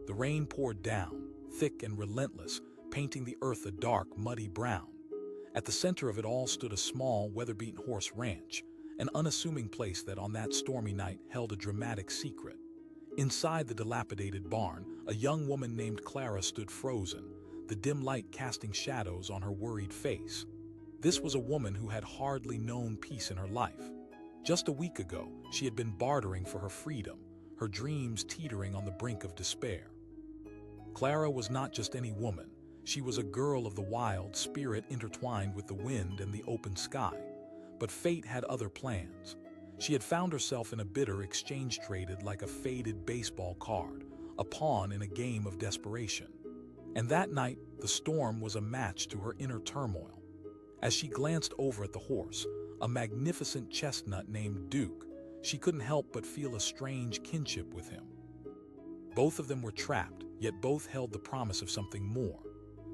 The rain poured down, thick and relentless, painting the earth a dark, muddy brown. At the center of it all stood a small, weather-beaten horse ranch, an unassuming place that on that stormy night held a dramatic secret. Inside the dilapidated barn, a young woman named Clara stood frozen, the dim light casting shadows on her worried face. This was a woman who had hardly known peace in her life. Just a week ago, she had been bartering for her freedom, her dreams teetering on the brink of despair. Clara was not just any woman. She was a girl of the wild, spirit intertwined with the wind and the open sky. But fate had other plans. She had found herself in a bitter exchange, traded like a faded baseball card, a pawn in a game of desperation. And that night, the storm was a match to her inner turmoil. As she glanced over at the horse, a magnificent chestnut named Duke, she couldn't help but feel a strange kinship with him. Both of them were trapped, yet both held the promise of something more.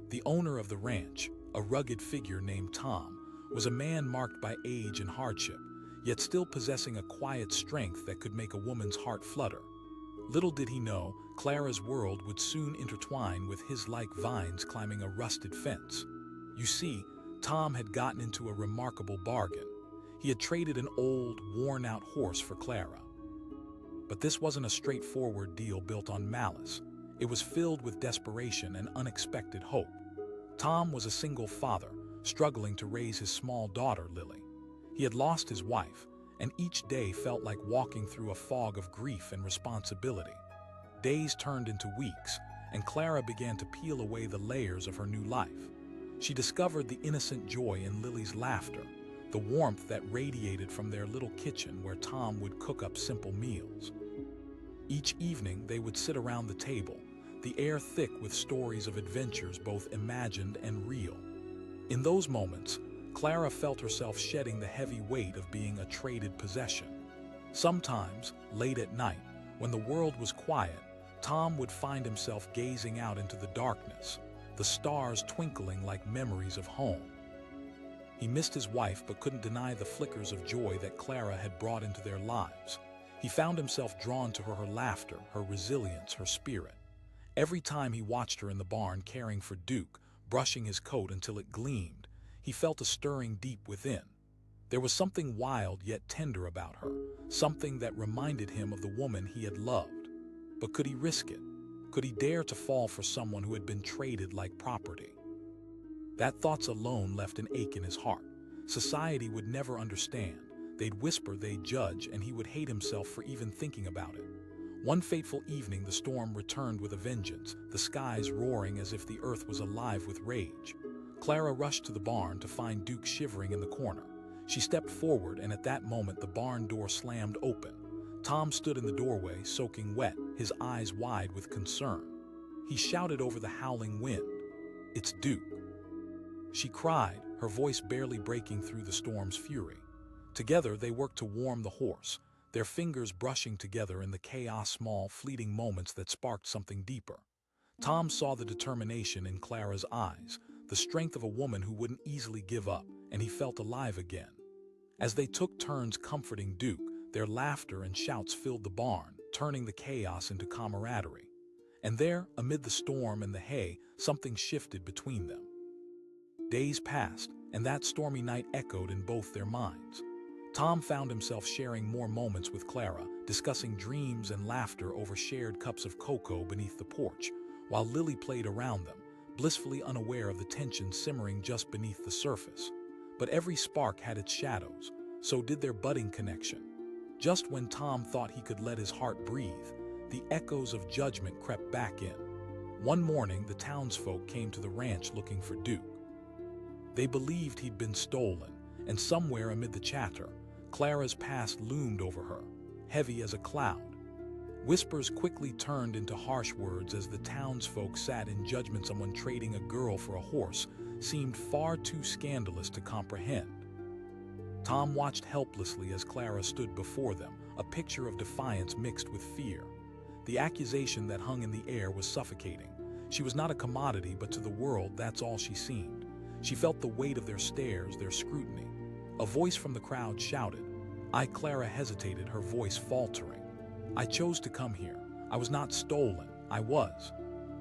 The owner of the ranch, a rugged figure named Tom, was a man marked by age and hardship, yet still possessing a quiet strength that could make a woman's heart flutter. Little did he know, Clara's world would soon intertwine with his like vines climbing a rusted fence. You see, Tom had gotten into a remarkable bargain. He had traded an old, worn-out horse for Clara. But this wasn't a straightforward deal built on malice. It was filled with desperation and unexpected hope. Tom was a single father, struggling to raise his small daughter, Lily. He had lost his wife, and each day felt like walking through a fog of grief and responsibility. Days turned into weeks, and Clara began to peel away the layers of her new life. She discovered the innocent joy in Lily's laughter, the warmth that radiated from their little kitchen where Tom would cook up simple meals. Each evening, they would sit around the table, the air thick with stories of adventures both imagined and real. In those moments, Clara felt herself shedding the heavy weight of being a traded possession. Sometimes, late at night, when the world was quiet, Tom would find himself gazing out into the darkness, the stars twinkling like memories of home. He missed his wife but couldn't deny the flickers of joy that Clara had brought into their lives. He found himself drawn to her laughter, her resilience, her spirit. Every time he watched her in the barn caring for Duke, brushing his coat until it gleamed, he felt a stirring deep within. There was something wild yet tender about her, something that reminded him of the woman he had loved. But could he risk it? Could he dare to fall for someone who had been traded like property? That thoughts alone left an ache in his heart. Society would never understand. They'd whisper, they'd judge, and he would hate himself for even thinking about it. One fateful evening, the storm returned with a vengeance, the skies roaring as if the earth was alive with rage. Clara rushed to the barn to find Duke shivering in the corner. She stepped forward, and at that moment the barn door slammed open. Tom stood in the doorway, soaking wet, his eyes wide with concern. He shouted over the howling wind, "It's Duke!" She cried, her voice barely breaking through the storm's fury. Together they worked to warm the horse, their fingers brushing together in the chaos, small, fleeting moments that sparked something deeper. Tom saw the determination in Clara's eyes, the strength of a woman who wouldn't easily give up, and he felt alive again. As they took turns comforting Duke, their laughter and shouts filled the barn, turning the chaos into camaraderie. And there, amid the storm and the hay, something shifted between them. Days passed, and that stormy night echoed in both their minds. Tom found himself sharing more moments with Clara, discussing dreams and laughter over shared cups of cocoa beneath the porch, while Lily played around them, blissfully unaware of the tension simmering just beneath the surface. But every spark had its shadows, so did their budding connection. Just when Tom thought he could let his heart breathe, the echoes of judgment crept back in. One morning, the townsfolk came to the ranch looking for Duke. They believed he'd been stolen, and somewhere amid the chatter, Clara's past loomed over her, heavy as a cloud. Whispers quickly turned into harsh words as the townsfolk sat in judgment. Someone trading a girl for a horse seemed far too scandalous to comprehend. Tom watched helplessly as Clara stood before them, a picture of defiance mixed with fear. The accusation that hung in the air was suffocating. She was not a commodity, but to the world, that's all she seemed. She felt the weight of their stares, their scrutiny. A voice from the crowd shouted. Clara hesitated, her voice faltering. "I chose to come here. I was not stolen. I was.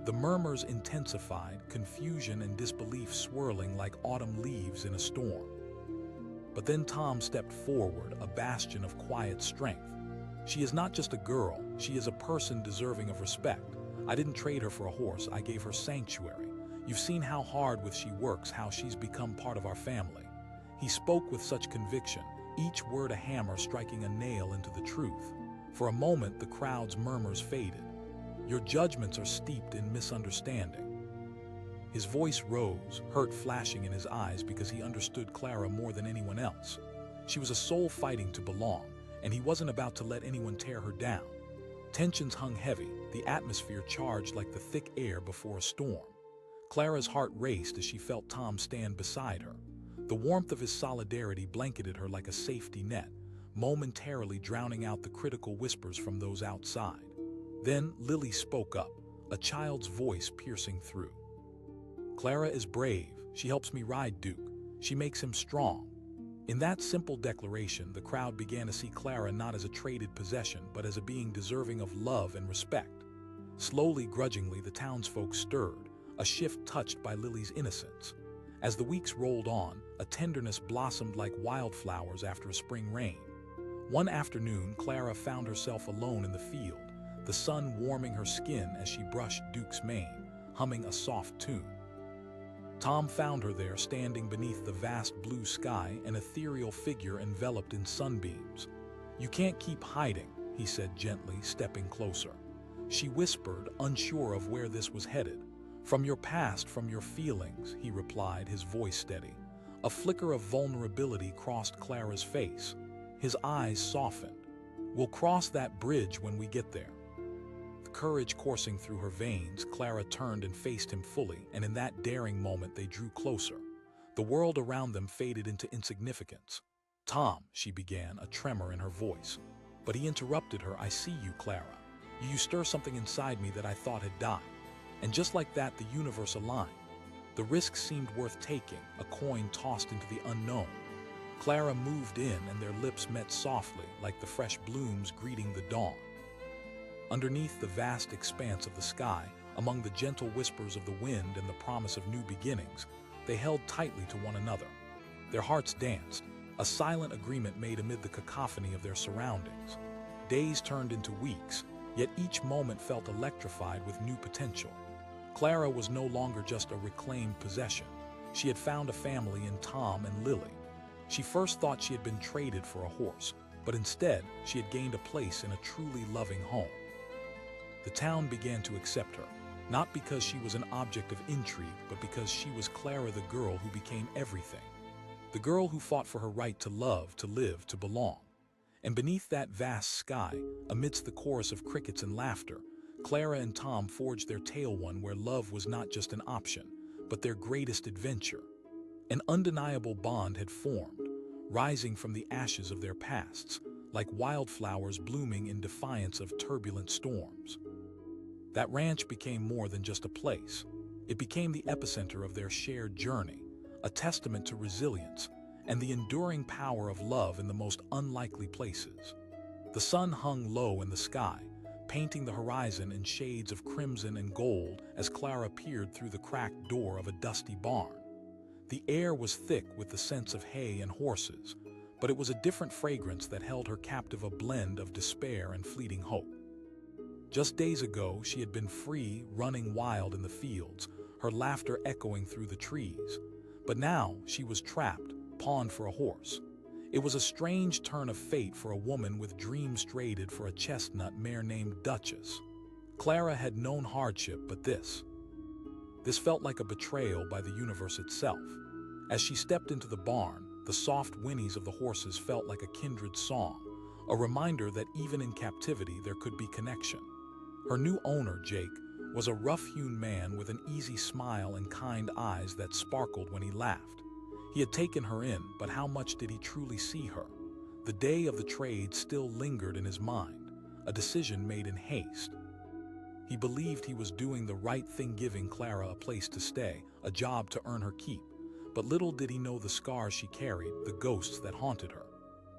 The murmurs intensified, confusion and disbelief swirling like autumn leaves in a storm. But then Tom stepped forward, a bastion of quiet strength. She is not just a girl, she is a person deserving of respect. I didn't trade her for a horse, I gave her sanctuary. You've seen how hard she works, how she's become part of our family. He spoke with such conviction, each word a hammer striking a nail into the truth. For a moment, the crowd's murmurs faded. Your judgments are steeped in misunderstanding. His voice rose, hurt flashing in his eyes because he understood Clara more than anyone else. She was a soul fighting to belong, and he wasn't about to let anyone tear her down. Tensions hung heavy, the atmosphere charged like the thick air before a storm. Clara's heart raced as she felt Tom stand beside her. The warmth of his solidarity blanketed her like a safety net, momentarily drowning out the critical whispers from those outside. Then Lily spoke up, a child's voice piercing through. Clara is brave, she helps me ride Duke, she makes him strong. In that simple declaration, the crowd began to see Clara not as a traded possession, but as a being deserving of love and respect. Slowly, grudgingly, the townsfolk stirred, a shift touched by Lily's innocence. As the weeks rolled on, a tenderness blossomed like wildflowers after a spring rain. One afternoon, Clara found herself alone in the field, the sun warming her skin as she brushed Duke's mane, humming a soft tune. Tom found her there, standing beneath the vast blue sky, an ethereal figure enveloped in sunbeams. "You can't keep hiding," he said gently, stepping closer. She whispered, unsure of where this was headed. "From your past, from your feelings," he replied, his voice steady. A flicker of vulnerability crossed Clara's face. His eyes softened. "We'll cross that bridge when we get there." Courage coursing through her veins, Clara turned and faced him fully, and in that daring moment they drew closer. The world around them faded into insignificance. "Tom," she began, a tremor in her voice. But he interrupted her. "I see you, Clara. You stir something inside me that I thought had died." And just like that, the universe aligned. The risk seemed worth taking, a coin tossed into the unknown. Clara moved in, and their lips met softly, like the fresh blooms greeting the dawn. Underneath the vast expanse of the sky, among the gentle whispers of the wind and the promise of new beginnings, they held tightly to one another. Their hearts danced, a silent agreement made amid the cacophony of their surroundings. Days turned into weeks, yet each moment felt electrified with new potential. Clara was no longer just a reclaimed possession. She had found a family in Tom and Lily. She first thought she had been traded for a horse, but instead she had gained a place in a truly loving home. The town began to accept her, not because she was an object of intrigue, but because she was Clara, the girl who became everything. The girl who fought for her right to love, to live, to belong. And beneath that vast sky, amidst the chorus of crickets and laughter, Clara and Tom forged their tale, one where love was not just an option, but their greatest adventure. An undeniable bond had formed, rising from the ashes of their pasts, like wildflowers blooming in defiance of turbulent storms. That ranch became more than just a place. It became the epicenter of their shared journey, a testament to resilience and the enduring power of love in the most unlikely places. The sun hung low in the sky, painting the horizon in shades of crimson and gold as Clara peered through the cracked door of a dusty barn. The air was thick with the scents of hay and horses, but it was a different fragrance that held her captive, a blend of despair and fleeting hope. Just days ago, she had been free, running wild in the fields, her laughter echoing through the trees. But now she was trapped, pawned for a horse. It was a strange turn of fate for a woman with dreams traded for a chestnut mare named Duchess. Clara had known hardship, but this felt like a betrayal by the universe itself. As she stepped into the barn, the soft whinnies of the horses felt like a kindred song, a reminder that even in captivity there could be connection. Her new owner, Jake, was a rough-hewn man with an easy smile and kind eyes that sparkled when he laughed. He had taken her in, but how much did he truly see her? The day of the trade still lingered in his mind, a decision made in haste. He believed he was doing the right thing, giving Clara a place to stay, a job to earn her keep. But little did he know the scars she carried, the ghosts that haunted her.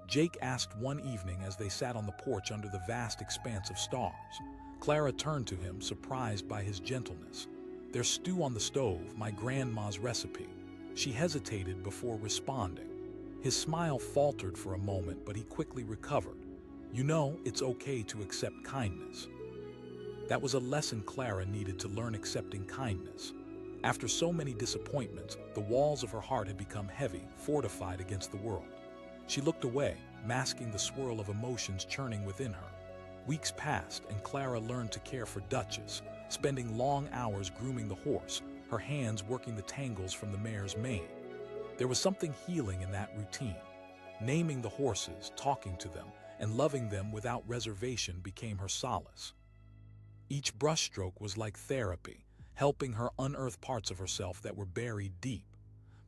Jake asked one evening as they sat on the porch under the vast expanse of stars. Clara turned to him, surprised by his gentleness. "There's stew on the stove, my grandma's recipe." She hesitated before responding. His smile faltered for a moment, but he quickly recovered. "You know, it's okay to accept kindness." That was a lesson Clara needed to learn, accepting kindness. After so many disappointments, the walls of her heart had become heavy, fortified against the world. She looked away, masking the swirl of emotions churning within her. Weeks passed, and Clara learned to care for Duchess, spending long hours grooming the horse, her hands working the tangles from the mare's mane. There was something healing in that routine. Naming the horses, talking to them, and loving them without reservation became her solace. Each brushstroke was like therapy, helping her unearth parts of herself that were buried deep.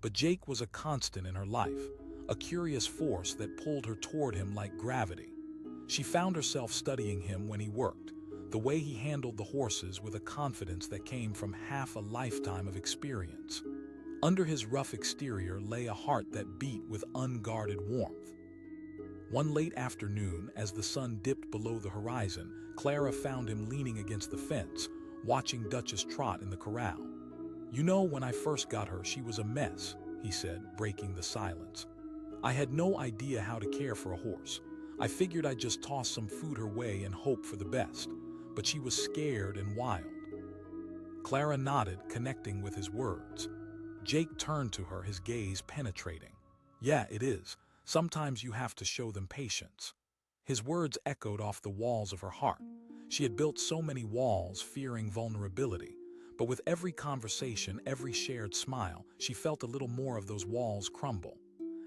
But Jake was a constant in her life, a curious force that pulled her toward him like gravity. She found herself studying him when he worked, the way he handled the horses with a confidence that came from half a lifetime of experience. Under his rough exterior lay a heart that beat with unguarded warmth. One late afternoon, as the sun dipped below the horizon, Clara found him leaning against the fence, watching Duchess trot in the corral. "You know, when I first got her, she was a mess," he said, breaking the silence. "I had no idea how to care for a horse. I figured I'd just toss some food her way and hope for the best, but she was scared and wild." Clara nodded, connecting with his words. Jake turned to her, his gaze penetrating. "Yeah, it is. Sometimes you have to show them patience." His words echoed off the walls of her heart. She had built so many walls, fearing vulnerability. But with every conversation, every shared smile, she felt a little more of those walls crumble.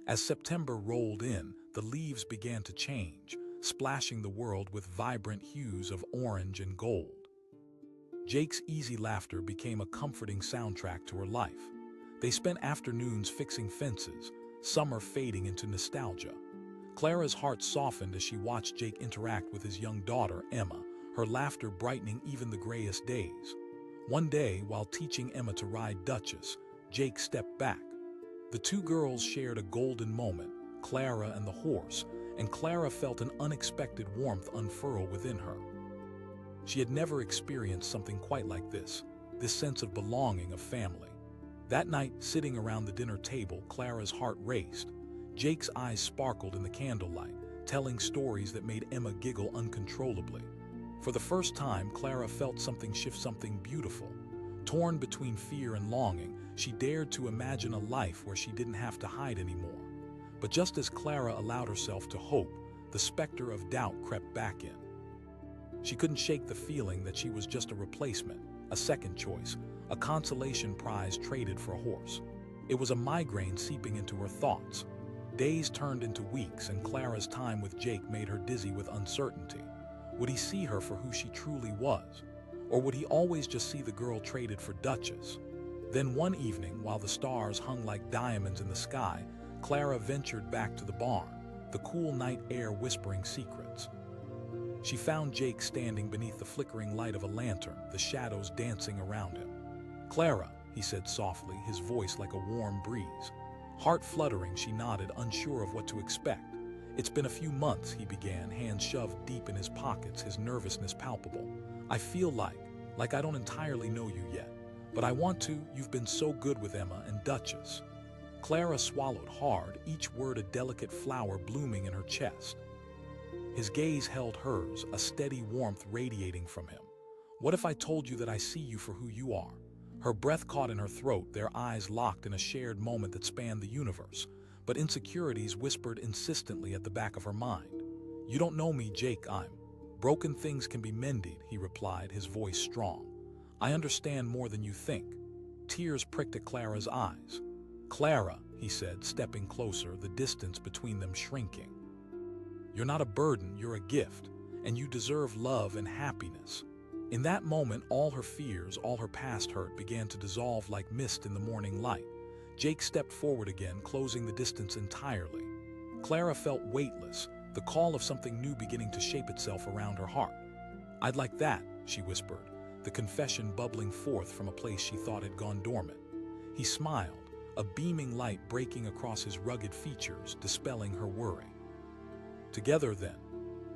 As September rolled in, the leaves began to change, splashing the world with vibrant hues of orange and gold. Jake's easy laughter became a comforting soundtrack to her life. They spent afternoons fixing fences, summer fading into nostalgia. Clara's heart softened as she watched Jake interact with his young daughter, Emma, her laughter brightening even the grayest days. One day, while teaching Emma to ride Duchess, Jake stepped back. The two girls shared a golden moment, Clara and the horse, and Clara felt an unexpected warmth unfurl within her. She had never experienced something quite like this sense of belonging, of family. That night, sitting around the dinner table, Clara's heart raced. Jake's eyes sparkled in the candlelight, telling stories that made Emma giggle uncontrollably. For the first time, Clara felt something shift, something beautiful. Torn between fear and longing, she dared to imagine a life where she didn't have to hide anymore. But just as Clara allowed herself to hope, the specter of doubt crept back in. She couldn't shake the feeling that she was just a replacement, a second choice, a consolation prize traded for a horse. It was a migraine seeping into her thoughts. Days turned into weeks, and Clara's time with Jake made her dizzy with uncertainty. Would he see her for who she truly was? Or would he always just see the girl traded for Duchess? Then one evening, while the stars hung like diamonds in the sky, Clara ventured back to the barn, the cool night air whispering secrets. She found Jake standing beneath the flickering light of a lantern, the shadows dancing around him. "Clara," he said softly, his voice like a warm breeze. Heart fluttering, she nodded, unsure of what to expect. "It's been a few months," he began, hands shoved deep in his pockets, his nervousness palpable. "I feel like I don't entirely know you yet. But I want to. You've been so good with Emma and Duchess." Clara swallowed hard, each word a delicate flower blooming in her chest. His gaze held hers, a steady warmth radiating from him. "What if I told you that I see you for who you are?" Her breath caught in her throat, their eyes locked in a shared moment that spanned the universe. But insecurities whispered insistently at the back of her mind. "You don't know me, Jake. Broken things can be mended," he replied, his voice strong. "I understand more than you think." Tears pricked at Clara's eyes. "Clara," he said, stepping closer, the distance between them shrinking. "You're not a burden, you're a gift, and you deserve love and happiness." In that moment, all her fears, all her past hurt began to dissolve like mist in the morning light. Jake stepped forward again, closing the distance entirely. Clara felt weightless, the call of something new beginning to shape itself around her heart. "I'd like that," she whispered, the confession bubbling forth from a place she thought had gone dormant. He smiled, a beaming light breaking across his rugged features, dispelling her worry. "Together, then."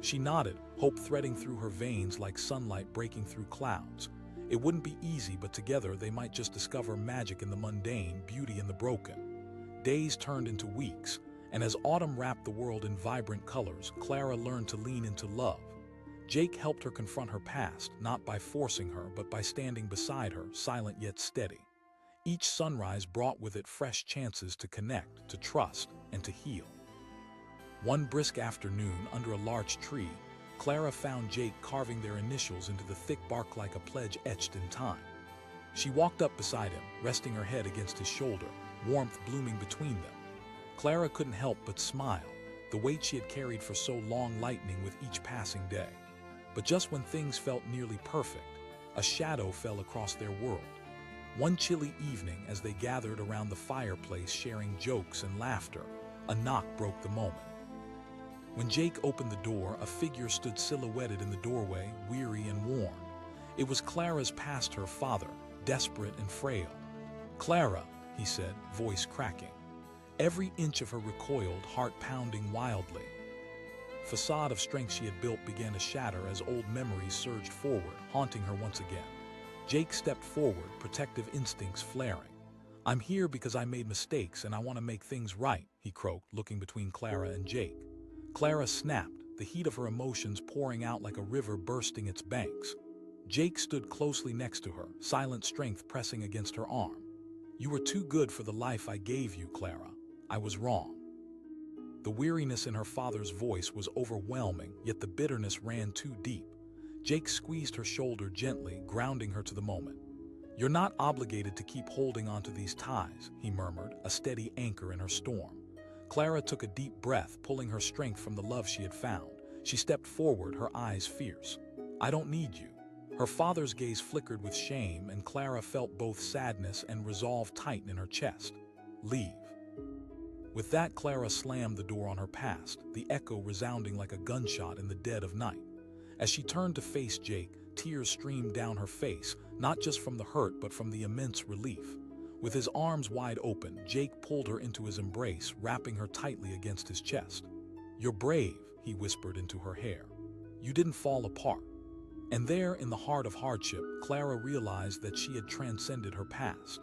She nodded, hope threading through her veins like sunlight breaking through clouds. It wouldn't be easy, but together they might just discover magic in the mundane, beauty in the broken. Days turned into weeks, and as autumn wrapped the world in vibrant colors, Clara learned to lean into love. Jake helped her confront her past, not by forcing her, but by standing beside her, silent yet steady. Each sunrise brought with it fresh chances to connect, to trust, and to heal. One brisk afternoon, under a large tree, Clara found Jake carving their initials into the thick bark like a pledge etched in time. She walked up beside him, resting her head against his shoulder, warmth blooming between them. Clara couldn't help but smile, the weight she had carried for so long lightening with each passing day. But just when things felt nearly perfect, a shadow fell across their world. One chilly evening, as they gathered around the fireplace sharing jokes and laughter, a knock broke the moment. When Jake opened the door, a figure stood silhouetted in the doorway, weary and worn. It was Clara's past-her father, desperate and frail. "Clara," he said, voice cracking. Every inch of her recoiled, heart pounding wildly. Facade of strength she had built began to shatter as old memories surged forward, haunting her once again. Jake stepped forward, protective instincts flaring. "I'm here because I made mistakes and I want to make things right," he croaked, looking between Clara and Jake. Clara snapped, the heat of her emotions pouring out like a river bursting its banks. Jake stood closely next to her, silent strength pressing against her arm. "You were too good for the life I gave you, Clara. I was wrong." The weariness in her father's voice was overwhelming, yet the bitterness ran too deep. Jake squeezed her shoulder gently, grounding her to the moment. "You're not obligated to keep holding on to these ties," he murmured, a steady anchor in her storm. Clara took a deep breath, pulling her strength from the love she had found. She stepped forward, her eyes fierce. "I don't need you." Her father's gaze flickered with shame, and Clara felt both sadness and resolve tighten in her chest. "Leave." With that, Clara slammed the door on her past, the echo resounding like a gunshot in the dead of night. As she turned to face Jake, tears streamed down her face, not just from the hurt but from the immense relief. With his arms wide open, Jake pulled her into his embrace, wrapping her tightly against his chest. "You're brave," he whispered into her hair. "You didn't fall apart." And there, in the heart of hardship, Clara realized that she had transcended her past.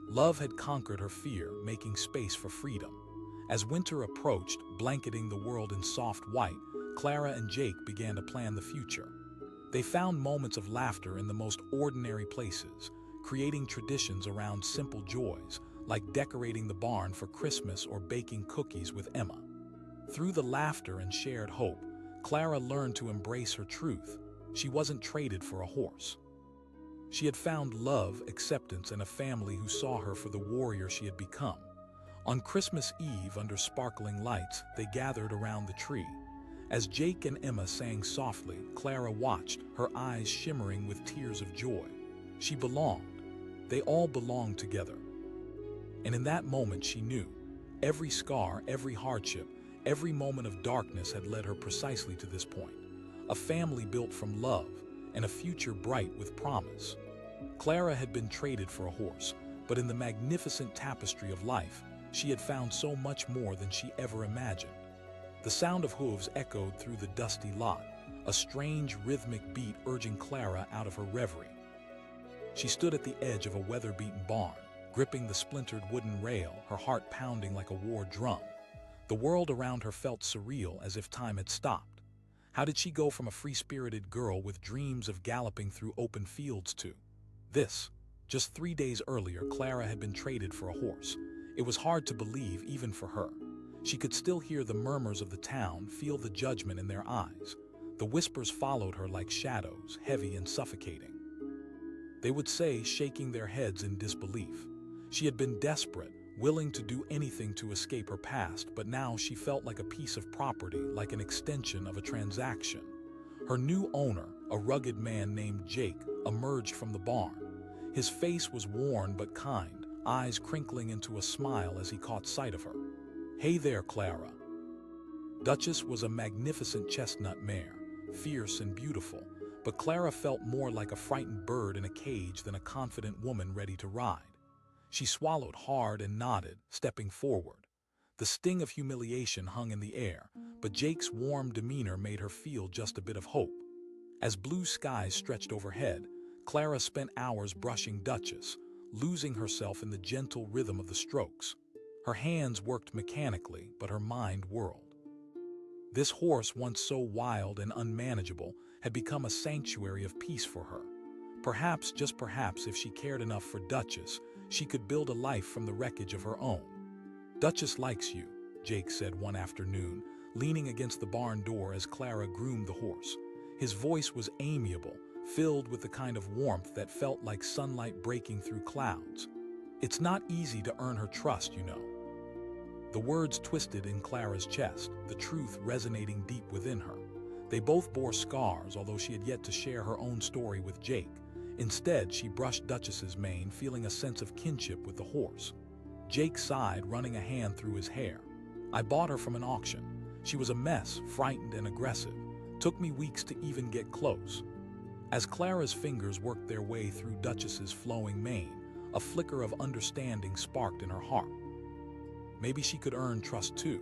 Love had conquered her fear, making space for freedom. As winter approached, blanketing the world in soft white, Clara and Jake began to plan the future. They found moments of laughter in the most ordinary places, creating traditions around simple joys, like decorating the barn for Christmas or baking cookies with Emma. Through the laughter and shared hope, Clara learned to embrace her truth. She wasn't traded for a horse. She had found love, acceptance, and a family who saw her for the warrior she had become. On Christmas Eve, under sparkling lights, they gathered around the tree. As Jake and Emma sang softly, Clara watched, her eyes shimmering with tears of joy. She belonged. They all belonged together. And in that moment she knew, every scar, every hardship, every moment of darkness had led her precisely to this point. A family built from love, and a future bright with promise. Clara had been traded for a horse, but in the magnificent tapestry of life, she had found so much more than she ever imagined. The sound of hooves echoed through the dusty lot, a strange rhythmic beat urging Clara out of her reverie. She stood at the edge of a weather-beaten barn, gripping the splintered wooden rail, her heart pounding like a war drum. The world around her felt surreal, as if time had stopped. How did she go from a free-spirited girl with dreams of galloping through open fields to this? Just 3 days earlier, Clara had been traded for a horse. It was hard to believe, even for her. She could still hear the murmurs of the town, feel the judgment in their eyes. The whispers followed her like shadows, heavy and suffocating. They would say, shaking their heads in disbelief. She had been desperate, willing to do anything to escape her past, but now she felt like a piece of property, like an extension of a transaction. Her new owner, a rugged man named Jake, emerged from the barn. His face was worn but kind, eyes crinkling into a smile as he caught sight of her. "Hey there, Clara." Duchess was a magnificent chestnut mare, fierce and beautiful, but Clara felt more like a frightened bird in a cage than a confident woman ready to ride. She swallowed hard and nodded, stepping forward. The sting of humiliation hung in the air, but Jake's warm demeanor made her feel just a bit of hope. As blue skies stretched overhead, Clara spent hours brushing Duchess, losing herself in the gentle rhythm of the strokes. Her hands worked mechanically, but her mind whirled. This horse, once so wild and unmanageable, had become a sanctuary of peace for her. Perhaps, just perhaps, if she cared enough for Duchess, she could build a life from the wreckage of her own. "Duchess likes you," Jake said one afternoon, leaning against the barn door as Clara groomed the horse. His voice was amiable, filled with the kind of warmth that felt like sunlight breaking through clouds. "It's not easy to earn her trust, you know." The words twisted in Clara's chest, the truth resonating deep within her. They both bore scars, although she had yet to share her own story with Jake. Instead, she brushed Duchess's mane, feeling a sense of kinship with the horse. Jake sighed, running a hand through his hair. "I bought her from an auction. She was a mess, frightened and aggressive. Took me weeks to even get close." As Clara's fingers worked their way through Duchess's flowing mane, a flicker of understanding sparked in her heart. Maybe she could earn trust too.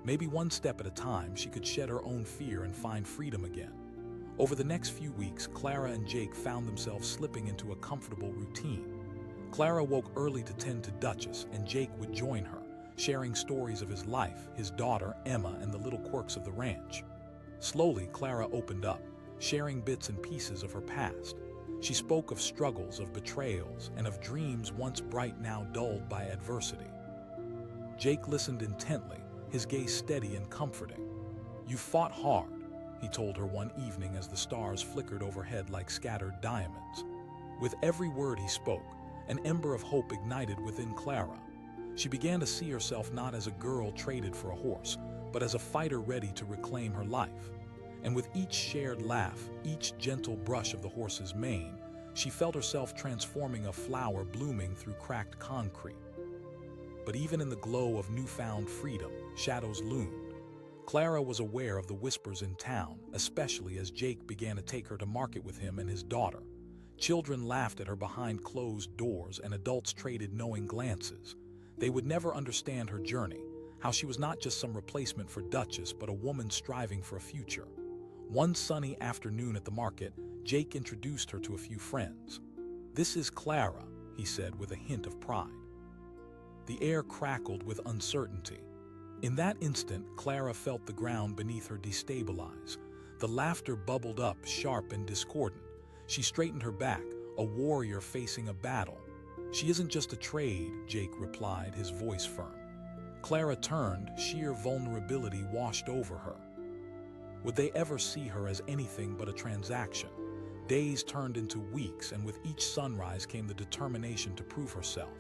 Maybe one step at a time she could shed her own fear and find freedom again. Over the next few weeks, Clara and Jake found themselves slipping into a comfortable routine. Clara woke early to tend to Duchess, and Jake would join her, sharing stories of his life, his daughter, Emma, and the little quirks of the ranch. Slowly, Clara opened up, sharing bits and pieces of her past. She spoke of struggles, of betrayals, and of dreams once bright now dulled by adversity. Jake listened intently, his gaze steady and comforting. "You fought hard," he told her one evening as the stars flickered overhead like scattered diamonds. With every word he spoke, an ember of hope ignited within Clara. She began to see herself not as a girl traded for a horse, but as a fighter ready to reclaim her life. And with each shared laugh, each gentle brush of the horse's mane, she felt herself transforming a flower blooming through cracked concrete. But even in the glow of newfound freedom, shadows loomed. Clara was aware of the whispers in town, especially as Jake began to take her to market with him and his daughter. Children laughed at her behind closed doors, and adults traded knowing glances. They would never understand her journey, how she was not just some replacement for Duchess, but a woman striving for a future. One sunny afternoon at the market, Jake introduced her to a few friends. "This is Clara," he said with a hint of pride. The air crackled with uncertainty. In that instant, Clara felt the ground beneath her destabilize. The laughter bubbled up, sharp and discordant. She straightened her back, a warrior facing a battle. "She isn't just a trade," Jake replied, his voice firm. Clara turned, sheer vulnerability washed over her. Would they ever see her as anything but a transaction? Days turned into weeks, and with each sunrise came the determination to prove herself.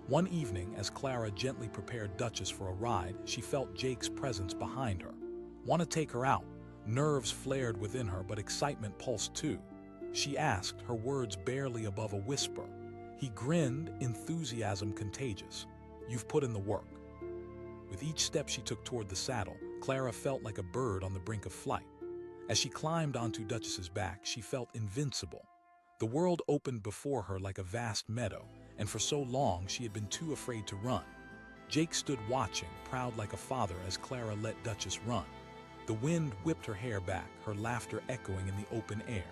One evening, as Clara gently prepared Duchess for a ride, she felt Jake's presence behind her. "Want to take her out?" Nerves flared within her, but excitement pulsed too. She asked, her words barely above a whisper. He grinned, enthusiasm contagious. "You've put in the work." With each step she took toward the saddle, Clara felt like a bird on the brink of flight. As she climbed onto Duchess's back, she felt invincible. The world opened before her like a vast meadow, and for so long she had been too afraid to run. Jake stood watching, proud like a father, as Clara let Duchess run. The wind whipped her hair back, her laughter echoing in the open air.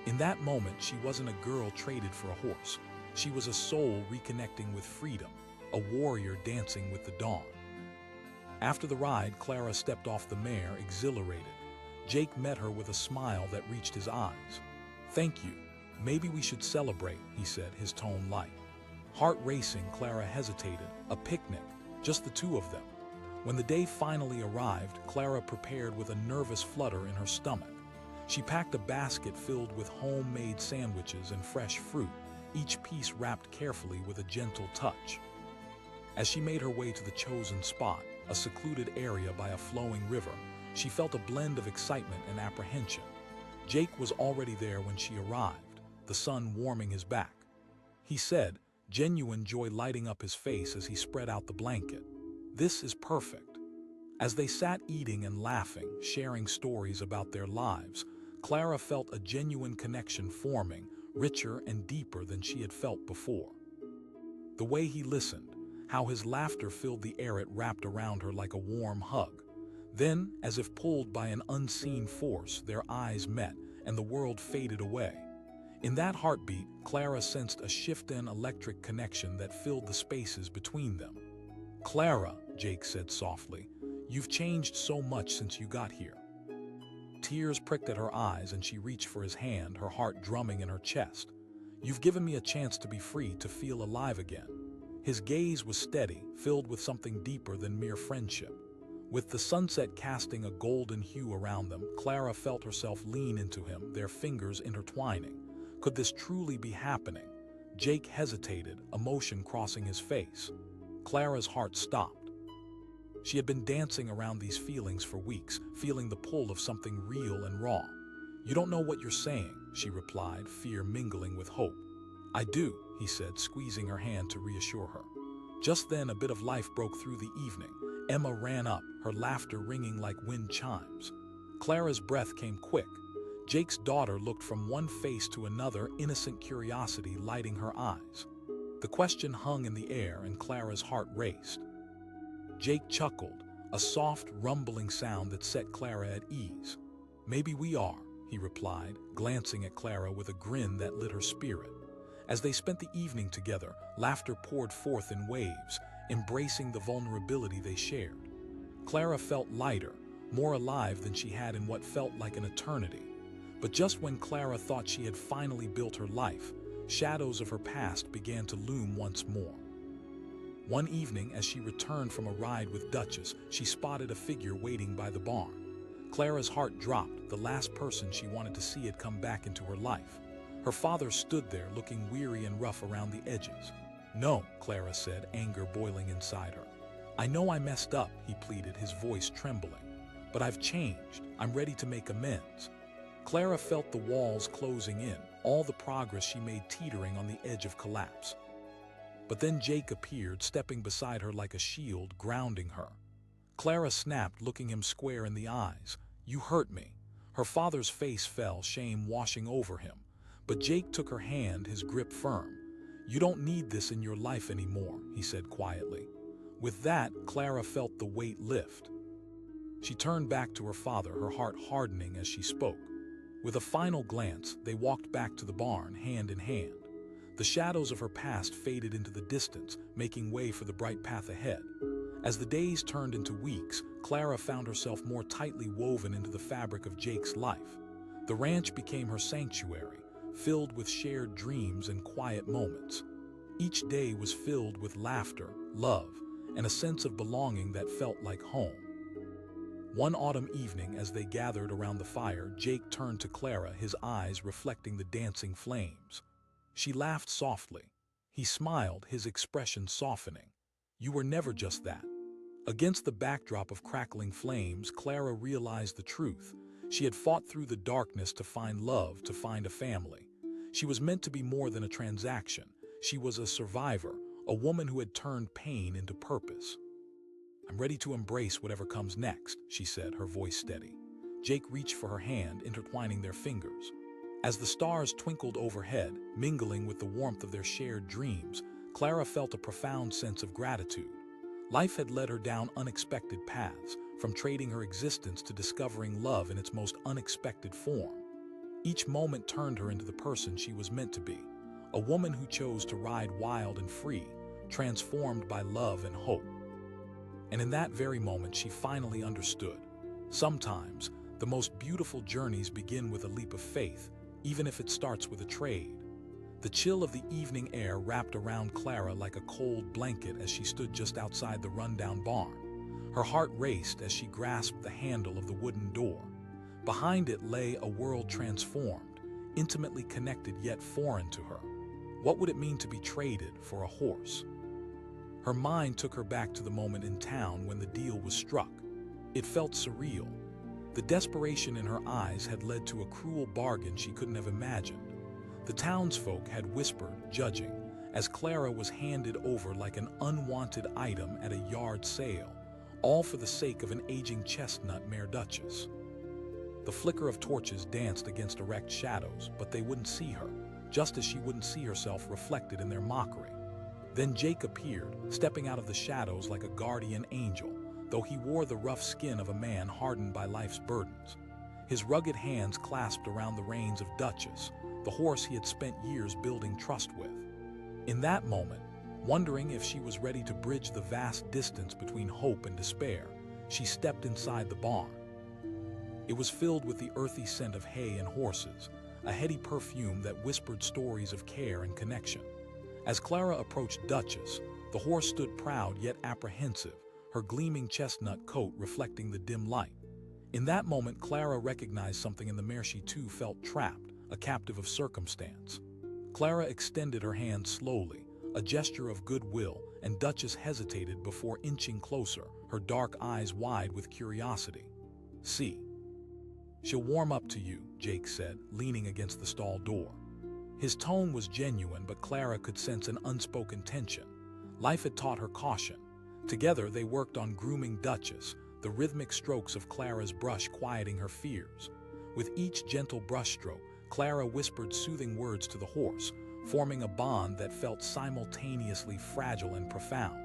In that moment, she wasn't a girl traded for a horse. She was a soul reconnecting with freedom, a warrior dancing with the dawn. After the ride, Clara stepped off the mare, exhilarated. Jake met her with a smile that reached his eyes. "Thank you. Maybe we should celebrate," he said, his tone light. Heart racing, Clara hesitated. A picnic, just the two of them. When the day finally arrived, Clara prepared with a nervous flutter in her stomach. She packed a basket filled with homemade sandwiches and fresh fruit, each piece wrapped carefully with a gentle touch. As she made her way to the chosen spot, a secluded area by a flowing river, she felt a blend of excitement and apprehension. Jake was already there when she arrived, the sun warming his back. He said, genuine joy lighting up his face as he spread out the blanket. "This is perfect." As they sat eating and laughing, sharing stories about their lives, Clara felt a genuine connection forming, richer and deeper than she had felt before. The way he listened, how his laughter filled the air it wrapped around her like a warm hug. Then, as if pulled by an unseen force, their eyes met, and the world faded away. In that heartbeat, Clara sensed a shift in electric connection that filled the spaces between them. "Clara," Jake said softly, "you've changed so much since you got here." Tears pricked at her eyes and she reached for his hand, her heart drumming in her chest. "You've given me a chance to be free, to feel alive again." His gaze was steady, filled with something deeper than mere friendship. With the sunset casting a golden hue around them, Clara felt herself lean into him, their fingers intertwining. Could this truly be happening? Jake hesitated, emotion crossing his face. Clara's heart stopped. She had been dancing around these feelings for weeks, feeling the pull of something real and raw. "You don't know what you're saying," she replied, fear mingling with hope. "I do," he said, squeezing her hand to reassure her. Just then, a bit of life broke through the evening. Emma ran up, her laughter ringing like wind chimes. Clara's breath came quick. Jake's daughter looked from one face to another, innocent curiosity lighting her eyes. The question hung in the air and Clara's heart raced. Jake chuckled, a soft, rumbling sound that set Clara at ease. "Maybe we are," he replied, glancing at Clara with a grin that lit her spirit. As they spent the evening together, laughter poured forth in waves, embracing the vulnerability they shared. Clara felt lighter, more alive than she had in what felt like an eternity. But just when Clara thought she had finally built her life, shadows of her past began to loom once more. One evening, as she returned from a ride with Duchess, she spotted a figure waiting by the barn. Clara's heart dropped. The last person she wanted to see had come back into her life. Her father stood there, looking weary and rough around the edges. "No," Clara said, anger boiling inside her. "I know I messed up," he pleaded, his voice trembling. "But I've changed. I'm ready to make amends." Clara felt the walls closing in, all the progress she made teetering on the edge of collapse. But then Jake appeared, stepping beside her like a shield, grounding her. Clara snapped, looking him square in the eyes. "You hurt me." Her father's face fell, shame washing over him. But Jake took her hand, his grip firm. "You don't need this in your life anymore," he said quietly. With that, Clara felt the weight lift. She turned back to her father, her heart hardening as she spoke. With a final glance, they walked back to the barn, hand in hand. The shadows of her past faded into the distance, making way for the bright path ahead. As the days turned into weeks, Clara found herself more tightly woven into the fabric of Jake's life. The ranch became her sanctuary, filled with shared dreams and quiet moments. Each day was filled with laughter, love, and a sense of belonging that felt like home. One autumn evening, as they gathered around the fire, Jake turned to Clara, his eyes reflecting the dancing flames. She laughed softly. He smiled, his expression softening. "You were never just that." Against the backdrop of crackling flames, Clara realized the truth. She had fought through the darkness to find love, to find a family. She was meant to be more than a transaction. She was a survivor, a woman who had turned pain into purpose. "I'm ready to embrace whatever comes next," she said, her voice steady. Jake reached for her hand, intertwining their fingers. As the stars twinkled overhead, mingling with the warmth of their shared dreams, Clara felt a profound sense of gratitude. Life had led her down unexpected paths, from trading her existence to discovering love in its most unexpected form. Each moment turned her into the person she was meant to be, a woman who chose to ride wild and free, transformed by love and hope. And in that very moment, she finally understood. Sometimes, the most beautiful journeys begin with a leap of faith, even if it starts with a trade. The chill of the evening air wrapped around Clara like a cold blanket as she stood just outside the rundown barn. Her heart raced as she grasped the handle of the wooden door. Behind it lay a world transformed, intimately connected yet foreign to her. What would it mean to be traded for a horse? Her mind took her back to the moment in town when the deal was struck. It felt surreal. The desperation in her eyes had led to a cruel bargain she couldn't have imagined. The townsfolk had whispered, judging, as Clara was handed over like an unwanted item at a yard sale, all for the sake of an aging chestnut mare Duchess. The flicker of torches danced against erect shadows, but they wouldn't see her, just as she wouldn't see herself reflected in their mockery. Then Jake appeared, stepping out of the shadows like a guardian angel, though he wore the rough skin of a man hardened by life's burdens. His rugged hands clasped around the reins of Duchess, the horse he had spent years building trust with. In that moment, wondering if she was ready to bridge the vast distance between hope and despair, she stepped inside the barn. It was filled with the earthy scent of hay and horses, a heady perfume that whispered stories of care and connection. As Clara approached Duchess, the horse stood proud yet apprehensive, her gleaming chestnut coat reflecting the dim light. In that moment, Clara recognized something in the mare. She too felt trapped, a captive of circumstance. Clara extended her hand slowly, a gesture of goodwill, and Duchess hesitated before inching closer, her dark eyes wide with curiosity. "See. She'll warm up to you," Jake said, leaning against the stall door. His tone was genuine, but Clara could sense an unspoken tension. Life had taught her caution. Together they worked on grooming Duchess, the rhythmic strokes of Clara's brush quieting her fears. With each gentle brushstroke, Clara whispered soothing words to the horse, forming a bond that felt simultaneously fragile and profound.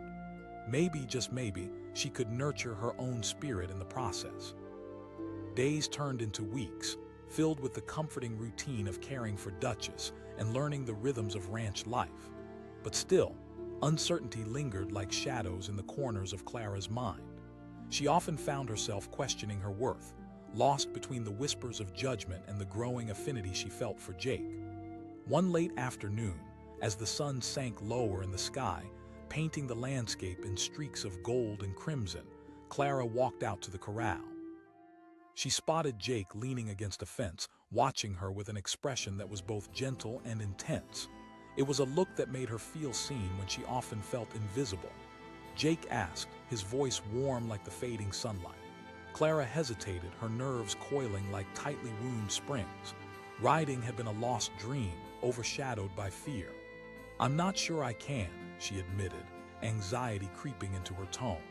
Maybe, just maybe, she could nurture her own spirit in the process. Days turned into weeks, filled with the comforting routine of caring for Duchess and learning the rhythms of ranch life. But still, uncertainty lingered like shadows in the corners of Clara's mind. She often found herself questioning her worth, lost between the whispers of judgment and the growing affinity she felt for Jake. One late afternoon, as the sun sank lower in the sky, painting the landscape in streaks of gold and crimson, Clara walked out to the corral. She spotted Jake leaning against a fence, watching her with an expression that was both gentle and intense. It was a look that made her feel seen when she often felt invisible. Jake asked, his voice warm like the fading sunlight. Clara hesitated, her nerves coiling like tightly wound springs. Riding had been a lost dream, overshadowed by fear. "I'm not sure I can," she admitted, anxiety creeping into her tone.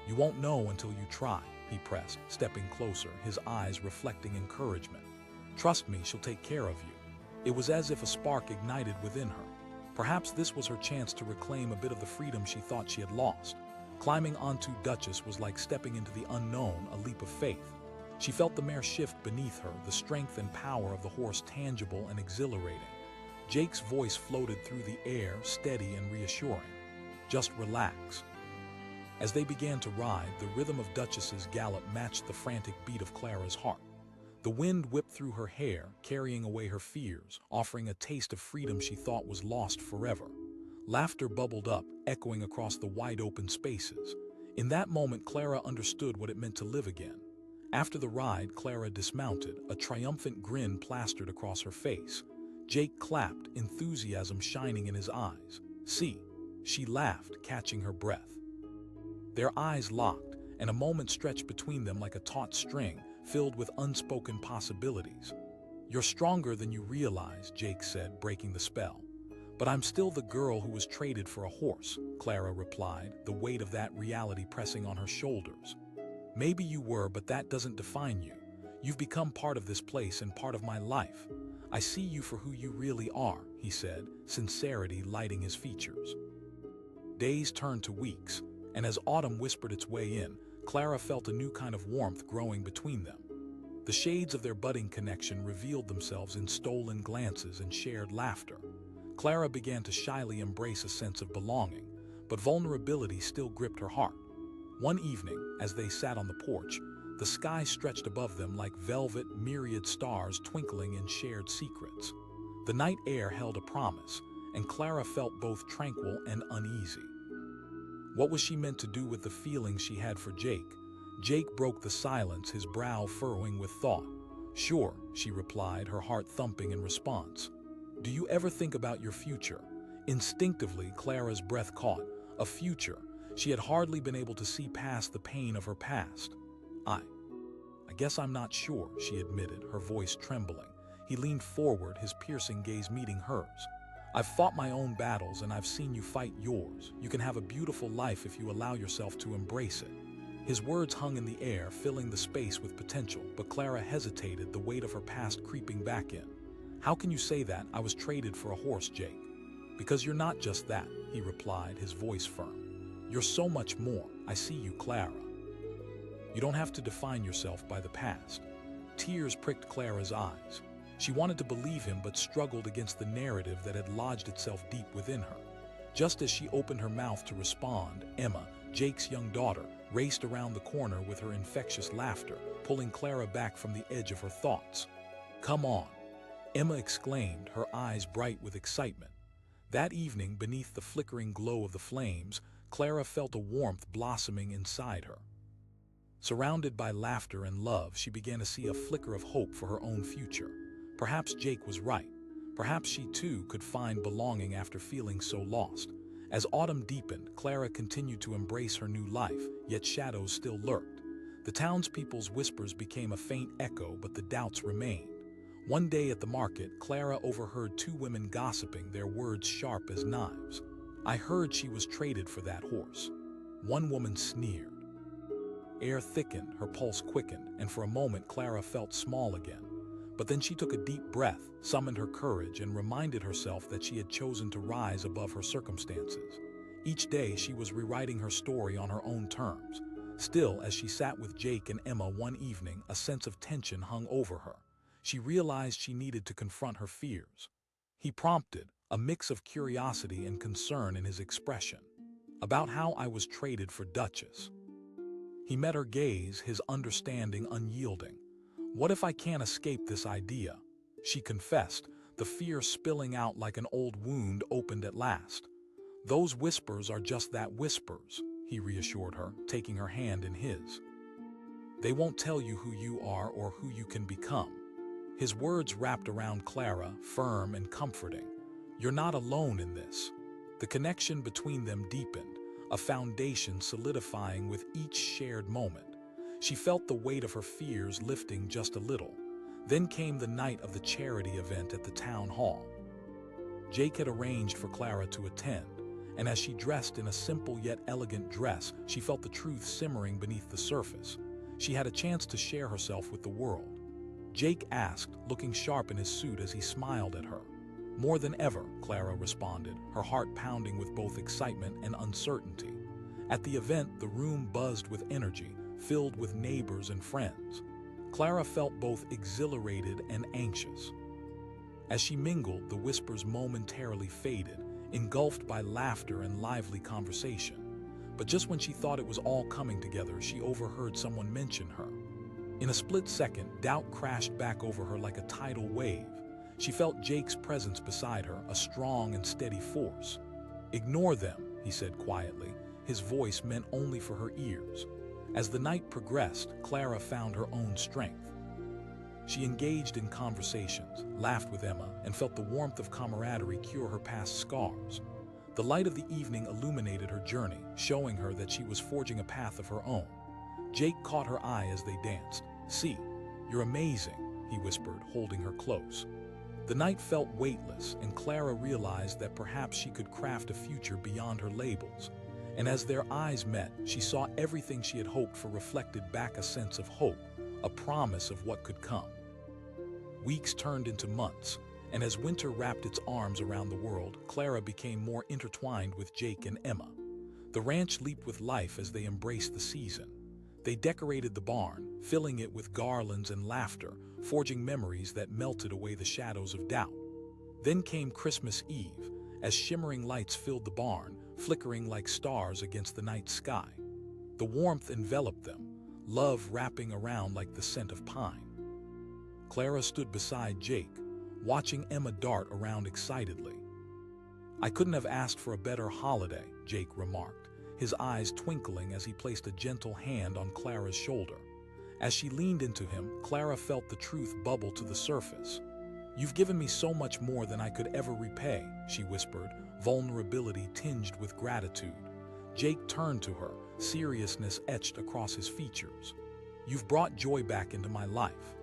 "You won't know until you try," he pressed, stepping closer, his eyes reflecting encouragement. "Trust me, she'll take care of you." It was as if a spark ignited within her. Perhaps this was her chance to reclaim a bit of the freedom she thought she had lost. Climbing onto Duchess was like stepping into the unknown, a leap of faith. She felt the mare shift beneath her, the strength and power of the horse tangible and exhilarating. Jake's voice floated through the air, steady and reassuring. "Just relax." As they began to ride, the rhythm of Duchess's gallop matched the frantic beat of Clara's heart. The wind whipped through her hair, carrying away her fears, offering a taste of freedom she thought was lost forever. Laughter bubbled up, echoing across the wide-open spaces. In that moment, Clara understood what it meant to live again. After the ride, Clara dismounted, a triumphant grin plastered across her face. Jake clapped, enthusiasm shining in his eyes. "See," she laughed, catching her breath. Their eyes locked, and a moment stretched between them like a taut string, filled with unspoken possibilities. "You're stronger than you realize," Jake said, breaking the spell. "But I'm still the girl who was traded for a horse," Clara replied, the weight of that reality pressing on her shoulders. "Maybe you were, but that doesn't define you. You've become part of this place and part of my life. I see you for who you really are," he said, sincerity lighting his features. Days turned to weeks, and as autumn whispered its way in, Clara felt a new kind of warmth growing between them. The shades of their budding connection revealed themselves in stolen glances and shared laughter. Clara began to shyly embrace a sense of belonging, but vulnerability still gripped her heart. One evening, as they sat on the porch, the sky stretched above them like velvet, myriad stars twinkling in shared secrets. The night air held a promise, and Clara felt both tranquil and uneasy. What was she meant to do with the feelings she had for Jake? Jake broke the silence, his brow furrowing with thought. "Sure," she replied, her heart thumping in response. "Do you ever think about your future?" Instinctively, Clara's breath caught. A future. She had hardly been able to see past the pain of her past. I guess I'm not sure," she admitted, her voice trembling. He leaned forward, his piercing gaze meeting hers. "I've fought my own battles and I've seen you fight yours. You can have a beautiful life if you allow yourself to embrace it." His words hung in the air, filling the space with potential, but Clara hesitated, the weight of her past creeping back in. "How can you say that? I was traded for a horse, Jake." "Because you're not just that," he replied, his voice firm. "You're so much more. I see you, Clara. You don't have to define yourself by the past." Tears pricked Clara's eyes. She wanted to believe him but struggled against the narrative that had lodged itself deep within her. Just as she opened her mouth to respond, Emma, Jake's young daughter, raced around the corner with her infectious laughter, pulling Clara back from the edge of her thoughts. "Come on," Emma exclaimed, her eyes bright with excitement. That evening, beneath the flickering glow of the flames, Clara felt a warmth blossoming inside her. Surrounded by laughter and love, she began to see a flicker of hope for her own future. Perhaps Jake was right. Perhaps she too could find belonging after feeling so lost. As autumn deepened, Clara continued to embrace her new life, yet shadows still lurked. The townspeople's whispers became a faint echo, but the doubts remained. One day at the market, Clara overheard two women gossiping, their words sharp as knives. "I heard she was traded for that horse," one woman sneered. Air thickened, her pulse quickened, and for a moment Clara felt small again. But then she took a deep breath, summoned her courage, and reminded herself that she had chosen to rise above her circumstances. Each day she was rewriting her story on her own terms. Still, as she sat with Jake and Emma one evening, a sense of tension hung over her. She realized she needed to confront her fears. He prompted, a mix of curiosity and concern in his expression. "About how I was traded for Duchess." He met her gaze, his understanding unyielding. "What if I can't escape this idea?" she confessed, the fear spilling out like an old wound opened at last. "Those whispers are just that, whispers," he reassured her, taking her hand in his. "They won't tell you who you are or who you can become." His words wrapped around Clara, firm and comforting. "You're not alone in this." The connection between them deepened, a foundation solidifying with each shared moment. She felt the weight of her fears lifting just a little. Then came the night of the charity event at the town hall. Jake had arranged for Clara to attend, and as she dressed in a simple yet elegant dress, she felt the truth simmering beneath the surface. She had a chance to share herself with the world. Jake asked, looking sharp in his suit as he smiled at her. "More than ever," Clara responded, her heart pounding with both excitement and uncertainty. At the event, the room buzzed with energy, filled with neighbors and friends. Clara felt both exhilarated and anxious. As she mingled, the whispers momentarily faded, engulfed by laughter and lively conversation. But just when she thought it was all coming together, she overheard someone mention her. In a split second, doubt crashed back over her like a tidal wave. She felt Jake's presence beside her, a strong and steady force. "Ignore them," he said quietly, his voice meant only for her ears. As the night progressed, Clara found her own strength. She engaged in conversations, laughed with Emma, and felt the warmth of camaraderie cure her past scars. The light of the evening illuminated her journey, showing her that she was forging a path of her own. Jake caught her eye as they danced. "See, you're amazing," he whispered, holding her close. The night felt weightless, and Clara realized that perhaps she could craft a future beyond her labels. And as their eyes met, she saw everything she had hoped for reflected back, a sense of hope, a promise of what could come. Weeks turned into months, and as winter wrapped its arms around the world, Clara became more intertwined with Jake and Emma. The ranch leaped with life as they embraced the season. They decorated the barn, filling it with garlands and laughter, forging memories that melted away the shadows of doubt. Then came Christmas Eve, as shimmering lights filled the barn, flickering like stars against the night sky. The warmth enveloped them, love wrapping around like the scent of pine. Clara stood beside Jake, watching Emma dart around excitedly. "I couldn't have asked for a better holiday," Jake remarked, his eyes twinkling as he placed a gentle hand on Clara's shoulder. As she leaned into him, Clara felt the truth bubble to the surface. "You've given me so much more than I could ever repay," she whispered, vulnerability tinged with gratitude. Jake turned to her, seriousness etched across his features. "You've brought joy back into my life."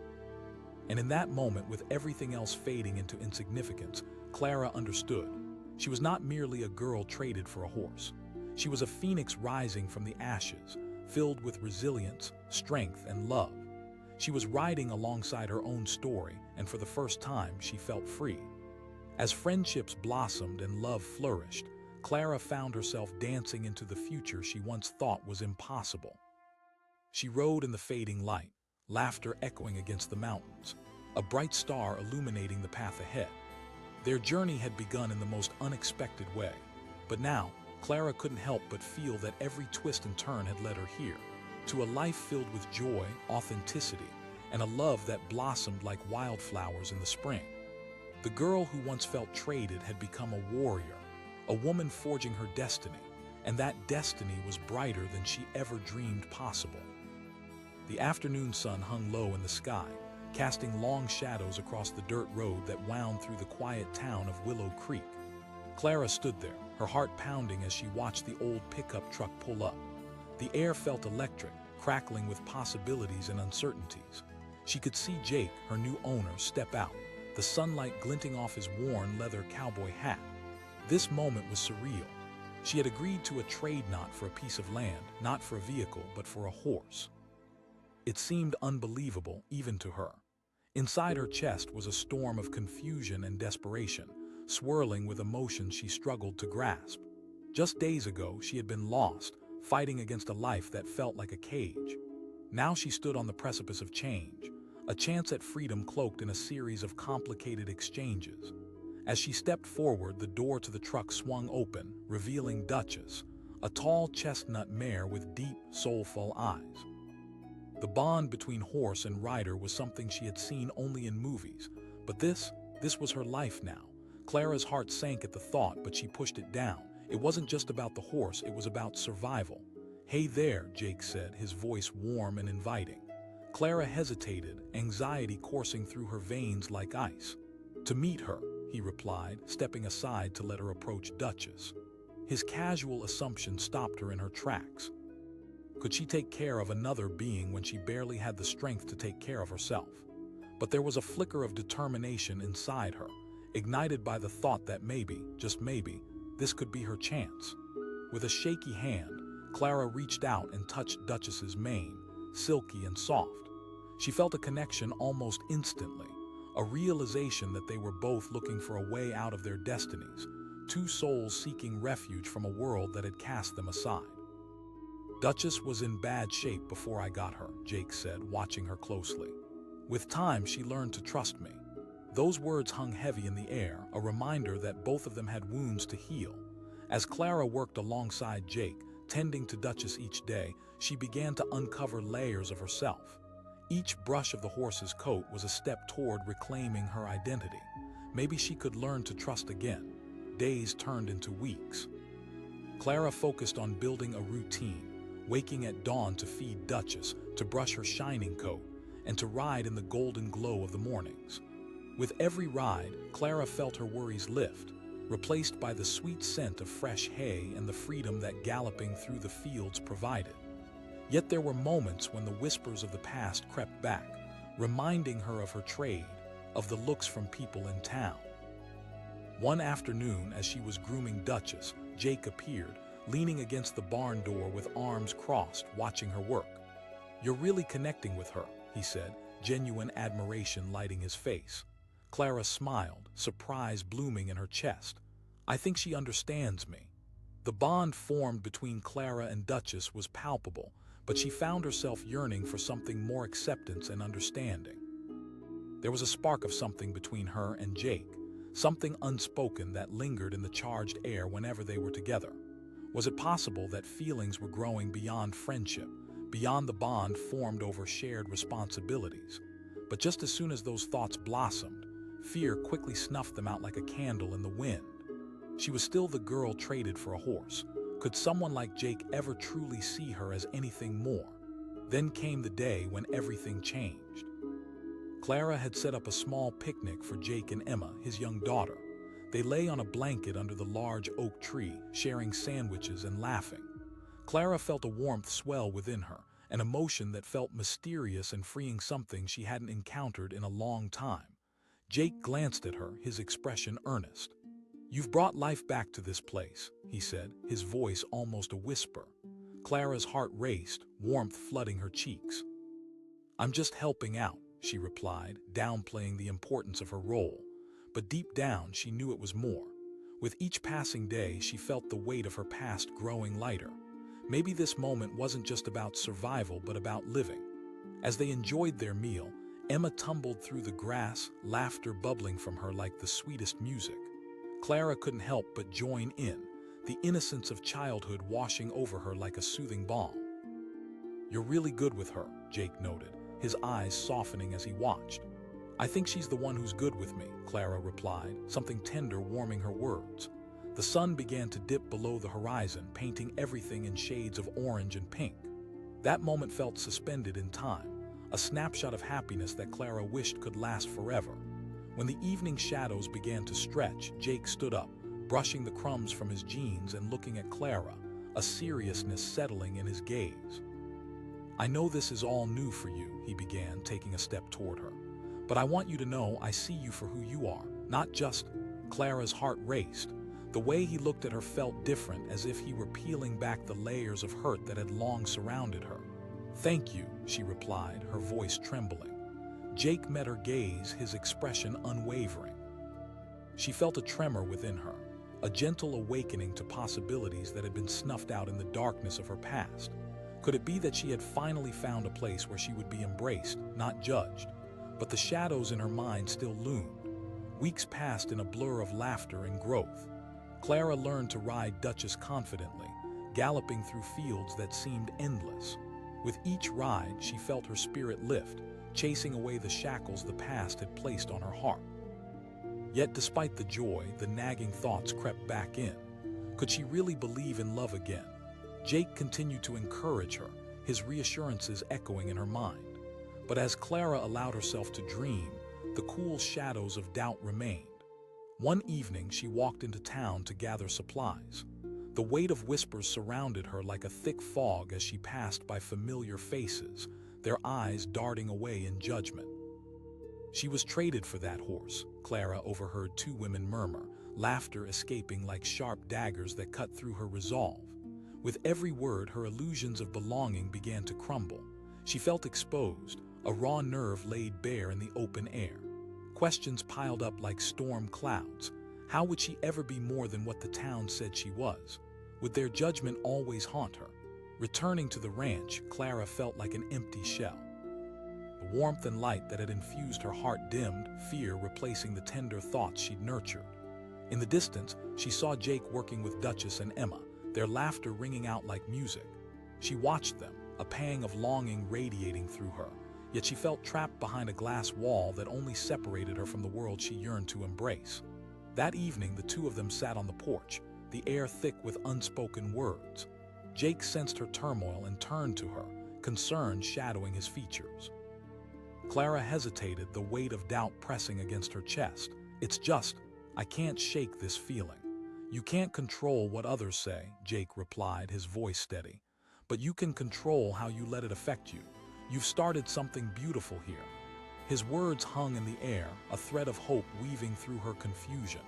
And in that moment, with everything else fading into insignificance, Clara understood. She was not merely a girl traded for a horse. She was a phoenix rising from the ashes, filled with resilience, strength, and love. She was riding alongside her own story, and for the first time, she felt free. As friendships blossomed and love flourished, Clara found herself dancing into the future she once thought was impossible. She rode in the fading light, laughter echoing against the mountains, a bright star illuminating the path ahead. Their journey had begun in the most unexpected way, but now, Clara couldn't help but feel that every twist and turn had led her here, to a life filled with joy, authenticity, and a love that blossomed like wildflowers in the spring. The girl who once felt traded had become a warrior, a woman forging her destiny, and that destiny was brighter than she ever dreamed possible. The afternoon sun hung low in the sky, casting long shadows across the dirt road that wound through the quiet town of Willow Creek. Clara stood there, her heart pounding as she watched the old pickup truck pull up. The air felt electric, crackling with possibilities and uncertainties. She could see Jake, her new owner, step out, the sunlight glinting off his worn leather cowboy hat. This moment was surreal. She had agreed to a trade not for a piece of land, not for a vehicle, but for a horse. It seemed unbelievable, even to her. Inside her chest was a storm of confusion and desperation, swirling with emotions she struggled to grasp. Just days ago, she had been lost, fighting against a life that felt like a cage. Now she stood on the precipice of change, a chance at freedom cloaked in a series of complicated exchanges. As she stepped forward, the door to the truck swung open, revealing Duchess, a tall chestnut mare with deep, soulful eyes. The bond between horse and rider was something she had seen only in movies, but this was her life now. Clara's heart sank at the thought, but she pushed it down. It wasn't just about the horse, it was about survival. "Hey there," Jake said, his voice warm and inviting. Clara hesitated, anxiety coursing through her veins like ice. "To meet her," he replied, stepping aside to let her approach Duchess. His casual assumption stopped her in her tracks. Could she take care of another being when she barely had the strength to take care of herself? But there was a flicker of determination inside her, ignited by the thought that maybe, just maybe, this could be her chance. With a shaky hand, Clara reached out and touched Duchess's mane, silky and soft. She felt a connection almost instantly, a realization that they were both looking for a way out of their destinies, two souls seeking refuge from a world that had cast them aside. "Duchess was in bad shape before I got her," Jake said, watching her closely. "With time, she learned to trust me." Those words hung heavy in the air, a reminder that both of them had wounds to heal. As Clara worked alongside Jake, tending to Duchess each day, she began to uncover layers of herself. Each brush of the horse's coat was a step toward reclaiming her identity. Maybe she could learn to trust again. Days turned into weeks. Clara focused on building a routine, waking at dawn to feed Duchess, to brush her shining coat, and to ride in the golden glow of the mornings. With every ride, Clara felt her worries lift, replaced by the sweet scent of fresh hay and the freedom that galloping through the fields provided. Yet there were moments when the whispers of the past crept back, reminding her of her trade, of the looks from people in town. One afternoon, as she was grooming Duchess, Jake appeared, leaning against the barn door with arms crossed, watching her work. "You're really connecting with her," he said, genuine admiration lighting his face. Clara smiled, surprise blooming in her chest. "I think she understands me." The bond formed between Clara and Duchess was palpable, but she found herself yearning for something more acceptance and understanding. There was a spark of something between her and Jake, something unspoken that lingered in the charged air whenever they were together. Was it possible that feelings were growing beyond friendship, beyond the bond formed over shared responsibilities? But just as soon as those thoughts blossomed, fear quickly snuffed them out like a candle in the wind. She was still the girl traded for a horse. Could someone like Jake ever truly see her as anything more? Then came the day when everything changed. Clara had set up a small picnic for Jake and Emma, his young daughter. They lay on a blanket under the large oak tree, sharing sandwiches and laughing. Clara felt a warmth swell within her, an emotion that felt mysterious and freeing, something she hadn't encountered in a long time. Jake glanced at her, his expression earnest. "You've brought life back to this place," he said, his voice almost a whisper. Clara's heart raced, warmth flooding her cheeks. "I'm just helping out," she replied, downplaying the importance of her role. but deep down she knew it was more. With each passing day, she felt the weight of her past growing lighter. Maybe this moment wasn't just about survival, but about living. As they enjoyed their meal, Emma tumbled through the grass, laughter bubbling from her like the sweetest music. Clara couldn't help but join in, the innocence of childhood washing over her like a soothing balm. "You're really good with her," Jake noted, his eyes softening as he watched. "I think she's the one who's good with me," Clara replied, something tender warming her words. The sun began to dip below the horizon, painting everything in shades of orange and pink. That moment felt suspended in time, a snapshot of happiness that Clara wished could last forever. When the evening shadows began to stretch, Jake stood up, brushing the crumbs from his jeans and looking at Clara, a seriousness settling in his gaze. "I know this is all new for you," he began, taking a step toward her. "But I want you to know I see you for who you are, not just—" Clara's heart raced. The way he looked at her felt different, as if he were peeling back the layers of hurt that had long surrounded her. "Thank you," she replied, her voice trembling. Jake met her gaze, his expression unwavering. She felt a tremor within her, a gentle awakening to possibilities that had been snuffed out in the darkness of her past. Could it be that she had finally found a place where she would be embraced, not judged? But the shadows in her mind still loomed. Weeks passed in a blur of laughter and growth. Clara learned to ride Duchess confidently, galloping through fields that seemed endless. With each ride, she felt her spirit lift, chasing away the shackles the past had placed on her heart. Yet despite the joy, the nagging thoughts crept back in. Could she really believe in love again? Jake continued to encourage her, his reassurances echoing in her mind. But as Clara allowed herself to dream, the cool shadows of doubt remained. One evening, she walked into town to gather supplies. The weight of whispers surrounded her like a thick fog as she passed by familiar faces, their eyes darting away in judgment. "She was traded for that horse," Clara overheard two women murmur, laughter escaping like sharp daggers that cut through her resolve. With every word, her illusions of belonging began to crumble. She felt exposed, a raw nerve laid bare in the open air. Questions piled up like storm clouds. How would she ever be more than what the town said she was? Would their judgment always haunt her? Returning to the ranch, Clara felt like an empty shell. The warmth and light that had infused her heart dimmed, fear replacing the tender thoughts she'd nurtured. In the distance, she saw Jake working with Duchess and Emma, their laughter ringing out like music. She watched them, a pang of longing radiating through her, yet she felt trapped behind a glass wall that only separated her from the world she yearned to embrace. That evening, the two of them sat on the porch, the air thick with unspoken words. Jake sensed her turmoil and turned to her, concern shadowing his features. Clara hesitated, the weight of doubt pressing against her chest. I can't shake this feeling." "You can't control what others say," Jake replied, his voice steady. "But you can control how you let it affect you. You've started something beautiful here." His words hung in the air, a thread of hope weaving through her confusion.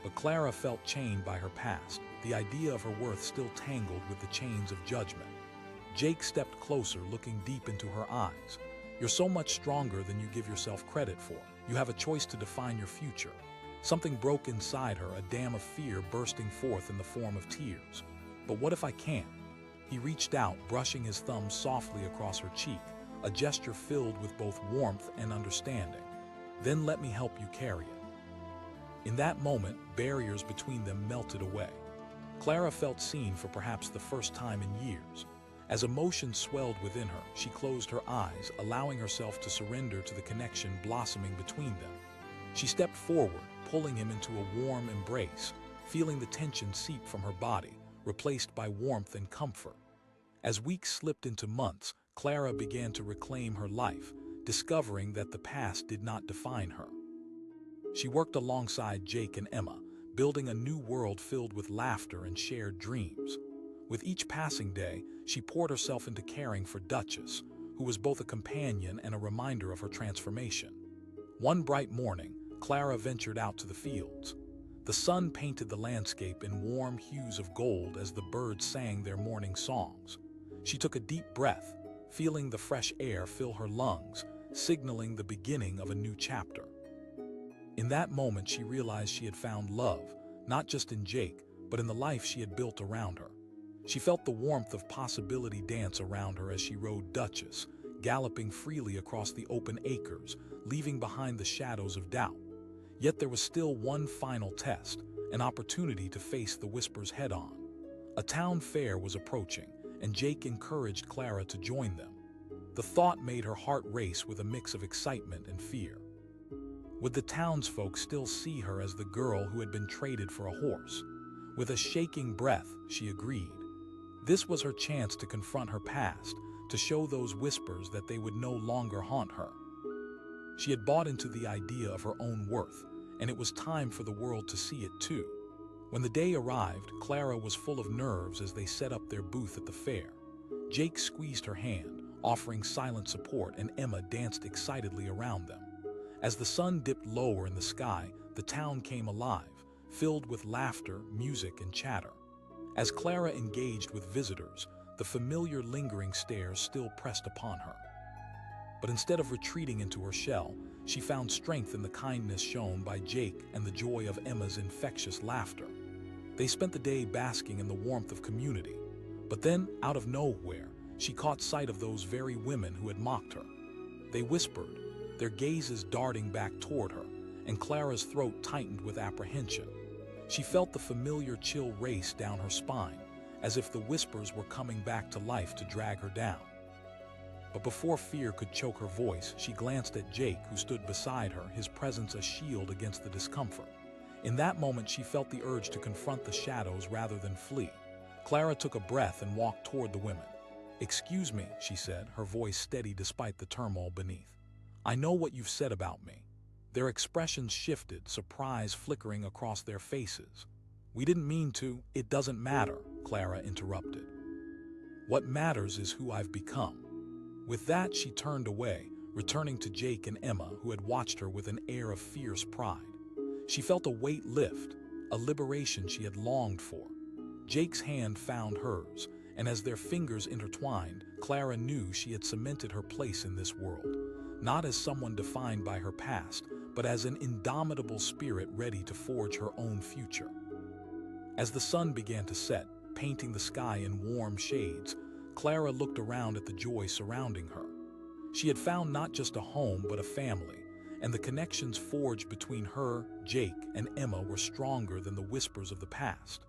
But Clara felt chained by her past, the idea of her worth still tangled with the chains of judgment. Jake stepped closer, looking deep into her eyes. "You're so much stronger than you give yourself credit for. You have a choice to define your future." Something broke inside her, a dam of fear bursting forth in the form of tears. "But what if I can't?" He reached out, brushing his thumb softly across her cheek, a gesture filled with both warmth and understanding. "Then let me help you carry it." In that moment, barriers between them melted away. Clara felt seen for perhaps the first time in years. As emotion swelled within her, she closed her eyes, allowing herself to surrender to the connection blossoming between them. She stepped forward, pulling him into a warm embrace, feeling the tension seep from her body, replaced by warmth and comfort. As weeks slipped into months, Clara began to reclaim her life, discovering that the past did not define her. She worked alongside Jake and Emma, building a new world filled with laughter and shared dreams. With each passing day, she poured herself into caring for Duchess, who was both a companion and a reminder of her transformation. One bright morning, Clara ventured out to the fields. The sun painted the landscape in warm hues of gold as the birds sang their morning songs. She took a deep breath, feeling the fresh air fill her lungs, signaling the beginning of a new chapter. In that moment, she realized she had found love, not just in Jake, but in the life she had built around her. She felt the warmth of possibility dance around her as she rode Duchess, galloping freely across the open acres, leaving behind the shadows of doubt. Yet there was still one final test, an opportunity to face the whispers head-on. A town fair was approaching, and Jake encouraged Clara to join them. The thought made her heart race with a mix of excitement and fear. Would the townsfolk still see her as the girl who had been traded for a horse? With a shaking breath, she agreed. This was her chance to confront her past, to show those whispers that they would no longer haunt her. She had bought into the idea of her own worth, and it was time for the world to see it too. When the day arrived, Clara was full of nerves as they set up their booth at the fair. Jake squeezed her hand, offering silent support, and Emma danced excitedly around them. As the sun dipped lower in the sky, the town came alive, filled with laughter, music, and chatter. As Clara engaged with visitors, the familiar lingering stares still pressed upon her. But instead of retreating into her shell, she found strength in the kindness shown by Jake and the joy of Emma's infectious laughter. They spent the day basking in the warmth of community. But then, out of nowhere, she caught sight of those very women who had mocked her. They whispered, their gazes darting back toward her, and Clara's throat tightened with apprehension. She felt the familiar chill race down her spine, as if the whispers were coming back to life to drag her down. But before fear could choke her voice, she glanced at Jake, who stood beside her, his presence a shield against the discomfort. In that moment, she felt the urge to confront the shadows rather than flee. Clara took a breath and walked toward the women. "Excuse me," she said, her voice steady despite the turmoil beneath. "I know what you've said about me." Their expressions shifted, surprise flickering across their faces. "We didn't mean to." "It doesn't matter," Clara interrupted. "What matters is who I've become." With that, she turned away, returning to Jake and Emma, who had watched her with an air of fierce pride. She felt a weight lift, a liberation she had longed for. Jake's hand found hers, and as their fingers intertwined, Clara knew she had cemented her place in this world, not as someone defined by her past, but as an indomitable spirit ready to forge her own future. As the sun began to set, painting the sky in warm shades, Clara looked around at the joy surrounding her. She had found not just a home, but a family, and the connections forged between her, Jake, and Emma were stronger than the whispers of the past.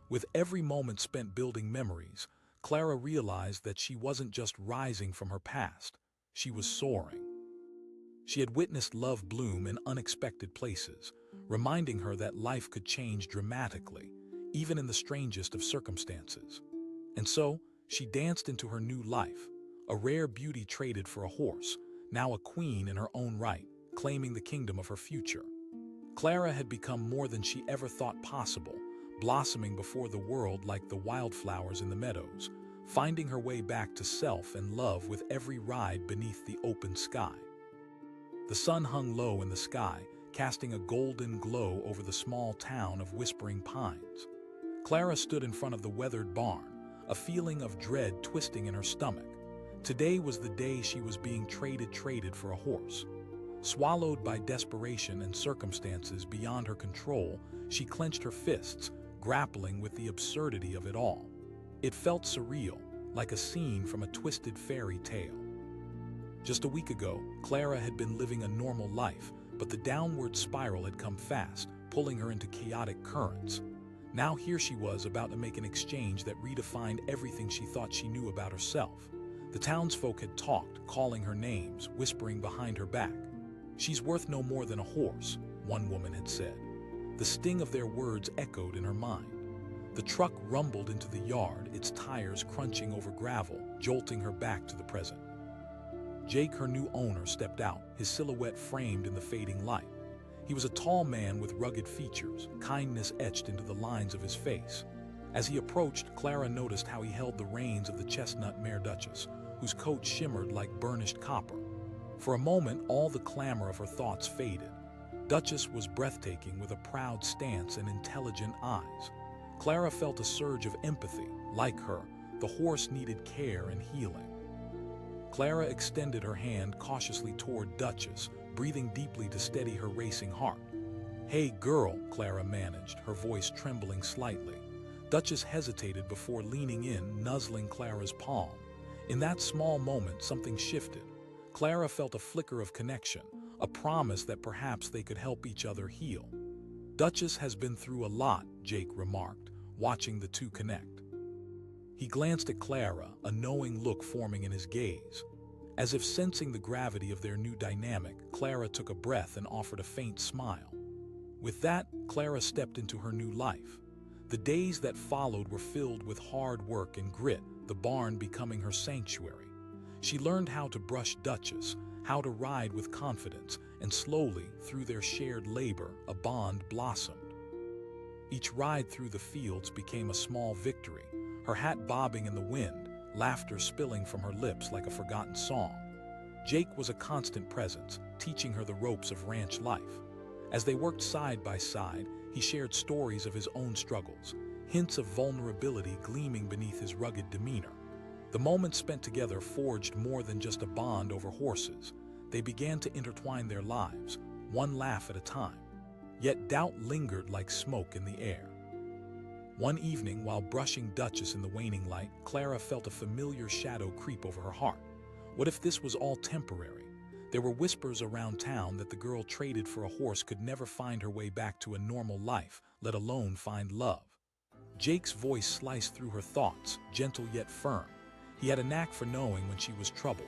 With every moment spent building memories, Clara realized that she wasn't just rising from her past, she was soaring. She had witnessed love bloom in unexpected places, reminding her that life could change dramatically, even in the strangest of circumstances. And so, she danced into her new life, a rare beauty traded for a horse, now a queen in her own right, claiming the kingdom of her future. Clara had become more than she ever thought possible, blossoming before the world like the wildflowers in the meadows, finding her way back to self and love with every ride beneath the open sky. The sun hung low in the sky, casting a golden glow over the small town of Whispering Pines. Clara stood in front of the weathered barn, a feeling of dread twisting in her stomach. Today was the day she was being traded for a horse. Swallowed by desperation and circumstances beyond her control, she clenched her fists, grappling with the absurdity of it all. It felt surreal, like a scene from a twisted fairy tale. Just a week ago, Clara had been living a normal life, but the downward spiral had come fast, pulling her into chaotic currents. Now here she was about to make an exchange that redefined everything she thought she knew about herself. The townsfolk had talked, calling her names, whispering behind her back. "She's worth no more than a horse," one woman had said. The sting of their words echoed in her mind. The truck rumbled into the yard, its tires crunching over gravel, jolting her back to the present. Jake, her new owner, stepped out, his silhouette framed in the fading light. He was a tall man with rugged features, kindness etched into the lines of his face. As he approached, Clara noticed how he held the reins of the chestnut mare Duchess, whose coat shimmered like burnished copper. For a moment, all the clamor of her thoughts faded. Duchess was breathtaking, with a proud stance and intelligent eyes. Clara felt a surge of empathy. Like her, the horse needed care and healing. Clara extended her hand cautiously toward Duchess, breathing deeply to steady her racing heart. "Hey, girl," Clara managed, her voice trembling slightly. Duchess hesitated before leaning in, nuzzling Clara's palm. In that small moment, something shifted. Clara felt a flicker of connection, a promise that perhaps they could help each other heal. "Duchess has been through a lot," Jake remarked, watching the two connect. He glanced at Clara, a knowing look forming in his gaze. As if sensing the gravity of their new dynamic, Clara took a breath and offered a faint smile. With that, Clara stepped into her new life. The days that followed were filled with hard work and grit, the barn becoming her sanctuary. She learned how to brush Duchess, how to ride with confidence, and slowly, through their shared labor, a bond blossomed. Each ride through the fields became a small victory, her hat bobbing in the wind, laughter spilling from her lips like a forgotten song. Jake was a constant presence, teaching her the ropes of ranch life. As they worked side by side, he shared stories of his own struggles, hints of vulnerability gleaming beneath his rugged demeanor. The moments spent together forged more than just a bond over horses. They began to intertwine their lives, one laugh at a time. Yet doubt lingered like smoke in the air. One evening, while brushing Duchess in the waning light, Clara felt a familiar shadow creep over her heart. What if this was all temporary? There were whispers around town that the girl traded for a horse could never find her way back to a normal life, let alone find love. Jake's voice sliced through her thoughts, gentle yet firm. He had a knack for knowing when she was troubled.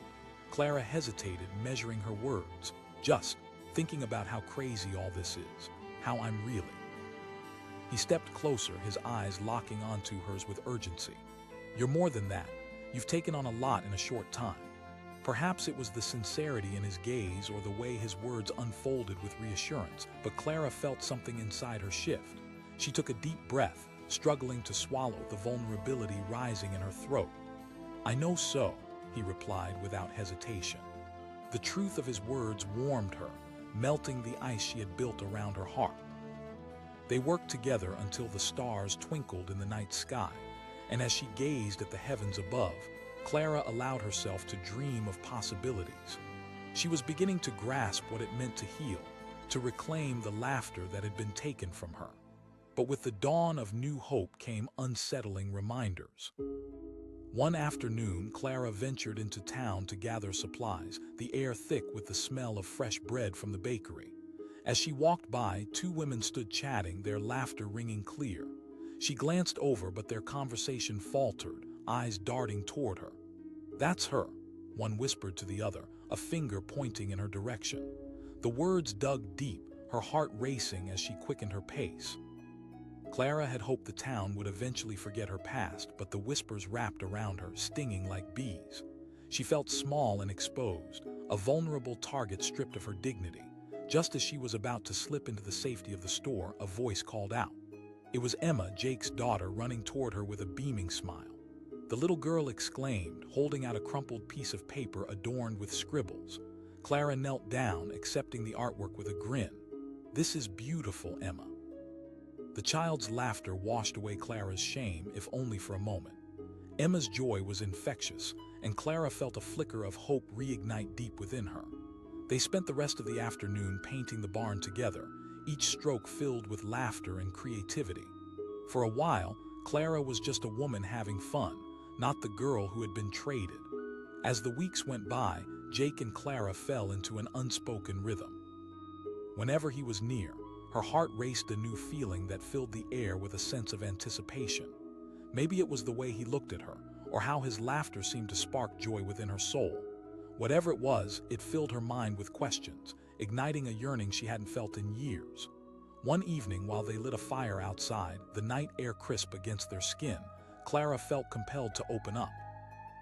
Clara hesitated, measuring her words. "Just thinking about how crazy all this is, how I'm really." He stepped closer, his eyes locking onto hers with urgency. "You're more than that. You've taken on a lot in a short time." Perhaps it was the sincerity in his gaze or the way his words unfolded with reassurance, but Clara felt something inside her shift. She took a deep breath, struggling to swallow the vulnerability rising in her throat. "I know so," he replied without hesitation. The truth of his words warmed her, melting the ice she had built around her heart. They worked together until the stars twinkled in the night sky, and as she gazed at the heavens above, Clara allowed herself to dream of possibilities. She was beginning to grasp what it meant to heal, to reclaim the laughter that had been taken from her. But with the dawn of new hope came unsettling reminders. One afternoon, Clara ventured into town to gather supplies, the air thick with the smell of fresh bread from the bakery. As she walked by, two women stood chatting, their laughter ringing clear. She glanced over, but their conversation faltered, eyes darting toward her. "That's her," one whispered to the other, a finger pointing in her direction. The words dug deep, her heart racing as she quickened her pace. Clara had hoped the town would eventually forget her past, but the whispers wrapped around her, stinging like bees. She felt small and exposed, a vulnerable target stripped of her dignity. Just as she was about to slip into the safety of the store, a voice called out. It was Emma, Jake's daughter, running toward her with a beaming smile. The little girl exclaimed, holding out a crumpled piece of paper adorned with scribbles. Clara knelt down, accepting the artwork with a grin. "This is beautiful, Emma." The child's laughter washed away Clara's shame, if only for a moment. Emma's joy was infectious, and Clara felt a flicker of hope reignite deep within her. They spent the rest of the afternoon painting the barn together, each stroke filled with laughter and creativity. For a while, Clara was just a woman having fun, not the girl who had been traded. As the weeks went by, Jake and Clara fell into an unspoken rhythm. Whenever he was near, her heart raced a new feeling that filled the air with a sense of anticipation. Maybe it was the way he looked at her, or how his laughter seemed to spark joy within her soul. Whatever it was, it filled her mind with questions, igniting a yearning she hadn't felt in years. One evening, while they lit a fire outside, the night air crisp against their skin, Clara felt compelled to open up.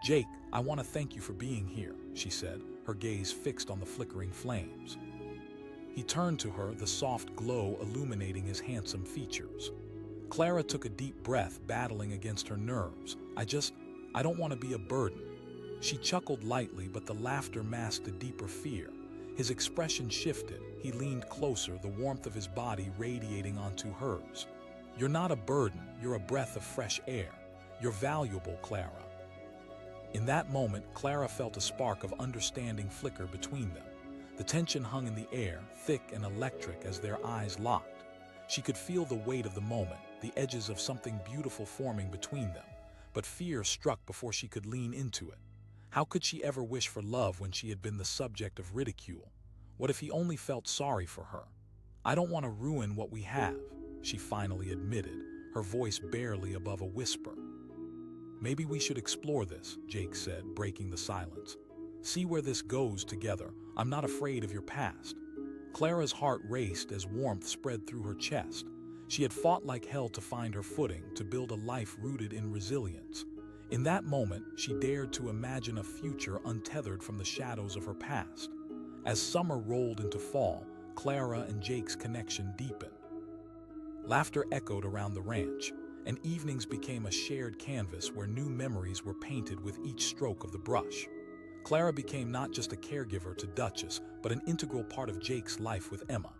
"Jake, I want to thank you for being here," she said, her gaze fixed on the flickering flames. He turned to her, the soft glow illuminating his handsome features. Clara took a deep breath, battling against her nerves. I don't want to be a burden." She chuckled lightly, but the laughter masked a deeper fear. His expression shifted. He leaned closer, the warmth of his body radiating onto hers. "You're not a burden, you're a breath of fresh air. You're valuable, Clara." In that moment, Clara felt a spark of understanding flicker between them. The tension hung in the air, thick and electric as their eyes locked. She could feel the weight of the moment, the edges of something beautiful forming between them, but fear struck before she could lean into it. How could she ever wish for love when she had been the subject of ridicule? What if he only felt sorry for her? "I don't want to ruin what we have," she finally admitted, her voice barely above a whisper. "Maybe we should explore this," Jake said, breaking the silence. "See where this goes together. I'm not afraid of your past." Clara's heart raced as warmth spread through her chest. She had fought like hell to find her footing, to build a life rooted in resilience. In that moment, she dared to imagine a future untethered from the shadows of her past. As summer rolled into fall, Clara and Jake's connection deepened. Laughter echoed around the ranch, and evenings became a shared canvas where new memories were painted with each stroke of the brush. Clara became not just a caregiver to Duchess, but an integral part of Jake's life with Emma.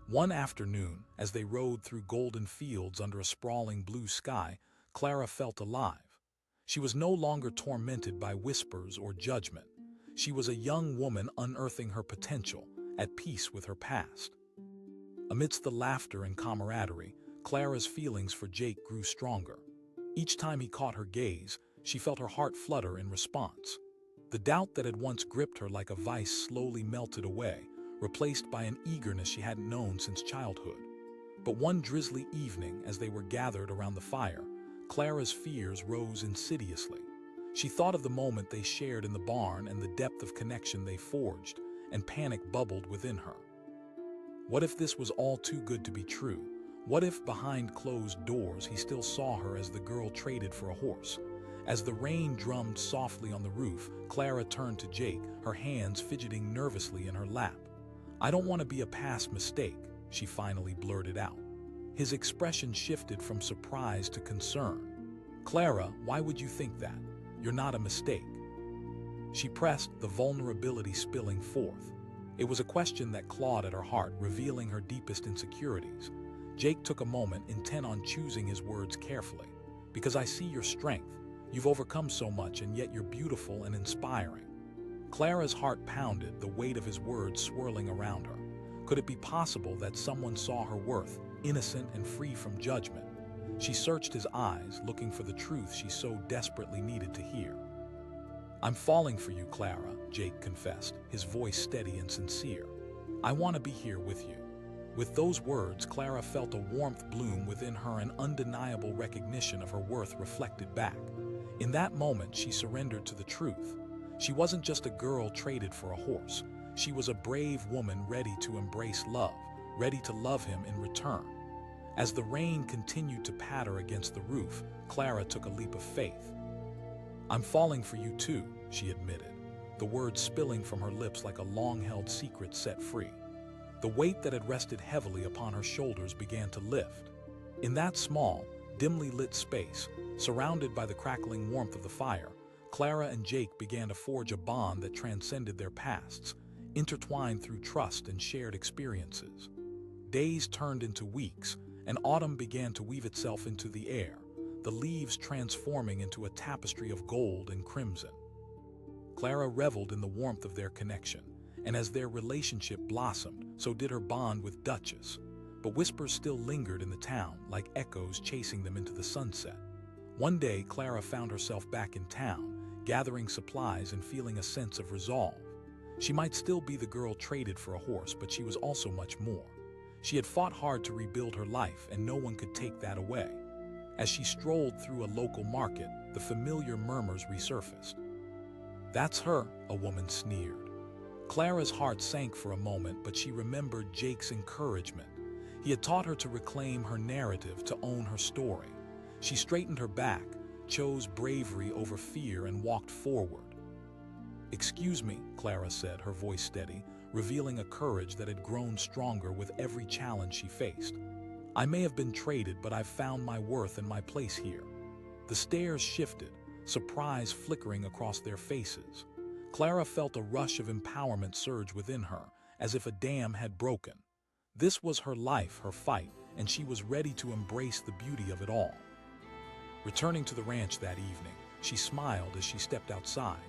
One afternoon, as they rode through golden fields under a sprawling blue sky, Clara felt alive. She was no longer tormented by whispers or judgment. She was a young woman unearthing her potential, at peace with her past. Amidst the laughter and camaraderie, Clara's feelings for Jake grew stronger. Each time he caught her gaze, she felt her heart flutter in response. The doubt that had once gripped her like a vice slowly melted away, replaced by an eagerness she hadn't known since childhood. But one drizzly evening, as they were gathered around the fire, Clara's fears rose insidiously. She thought of the moment they shared in the barn and the depth of connection they forged, and panic bubbled within her. What if this was all too good to be true? What if, behind closed doors, he still saw her as the girl traded for a horse? As the rain drummed softly on the roof, Clara turned to Jake, her hands fidgeting nervously in her lap. "I don't want to be a past mistake," she finally blurted out. His expression shifted from surprise to concern. "Clara, why would you think that? You're not a mistake." She pressed, the vulnerability spilling forth. It was a question that clawed at her heart, revealing her deepest insecurities. Jake took a moment, intent on choosing his words carefully. "Because I see your strength. You've overcome so much, and yet you're beautiful and inspiring." Clara's heart pounded, the weight of his words swirling around her. Could it be possible that someone saw her worth, innocent and free from judgment? She searched his eyes, looking for the truth she so desperately needed to hear. "I'm falling for you, Clara," Jake confessed, his voice steady and sincere. "I want to be here with you." With those words, Clara felt a warmth bloom within her, an undeniable recognition of her worth reflected back. In that moment, she surrendered to the truth. She wasn't just a girl traded for a horse. She was a brave woman ready to embrace love, ready to love him in return. As the rain continued to patter against the roof, Clara took a leap of faith. "I'm falling for you too," she admitted, the words spilling from her lips like a long-held secret set free. The weight that had rested heavily upon her shoulders began to lift. In that small, dimly lit space, surrounded by the crackling warmth of the fire, Clara and Jake began to forge a bond that transcended their pasts, intertwined through trust and shared experiences. Days turned into weeks, and autumn began to weave itself into the air, the leaves transforming into a tapestry of gold and crimson. Clara reveled in the warmth of their connection, and as their relationship blossomed, so did her bond with Duchess. But whispers still lingered in the town, like echoes chasing them into the sunset. One day, Clara found herself back in town, gathering supplies and feeling a sense of resolve. She might still be the girl traded for a horse, but she was also much more. She had fought hard to rebuild her life, and no one could take that away. As she strolled through a local market, the familiar murmurs resurfaced. "That's her," a woman sneered. Clara's heart sank for a moment, but she remembered Jake's encouragement. He had taught her to reclaim her narrative, to own her story. She straightened her back, chose bravery over fear, and walked forward. "Excuse me," Clara said, her voice steady, revealing a courage that had grown stronger with every challenge she faced. "I may have been traded, but I've found my worth and my place here." The stares shifted, surprise flickering across their faces. Clara felt a rush of empowerment surge within her, as if a dam had broken. This was her life, her fight, and she was ready to embrace the beauty of it all. Returning to the ranch that evening, she smiled as she stepped outside,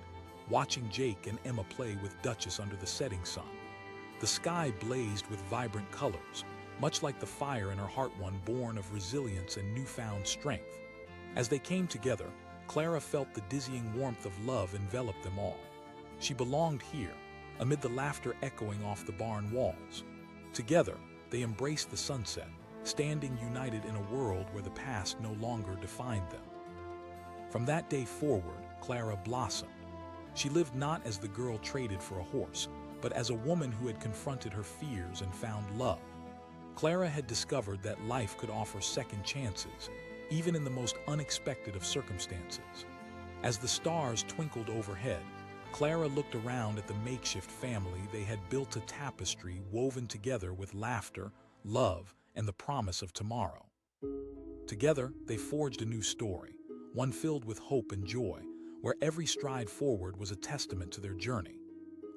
watching Jake and Emma play with Duchess under the setting sun. The sky blazed with vibrant colors, much like the fire in her heart, one born of resilience and newfound strength. As they came together, Clara felt the dizzying warmth of love envelop them all. She belonged here, amid the laughter echoing off the barn walls. Together, they embraced the sunset, standing united in a world where the past no longer defined them. From that day forward, Clara blossomed. She lived not as the girl traded for a horse, but as a woman who had confronted her fears and found love. Clara had discovered that life could offer second chances, even in the most unexpected of circumstances. As the stars twinkled overhead, Clara looked around at the makeshift family they had built, a tapestry woven together with laughter, love, and the promise of tomorrow. Together, they forged a new story, one filled with hope and joy, where every stride forward was a testament to their journey.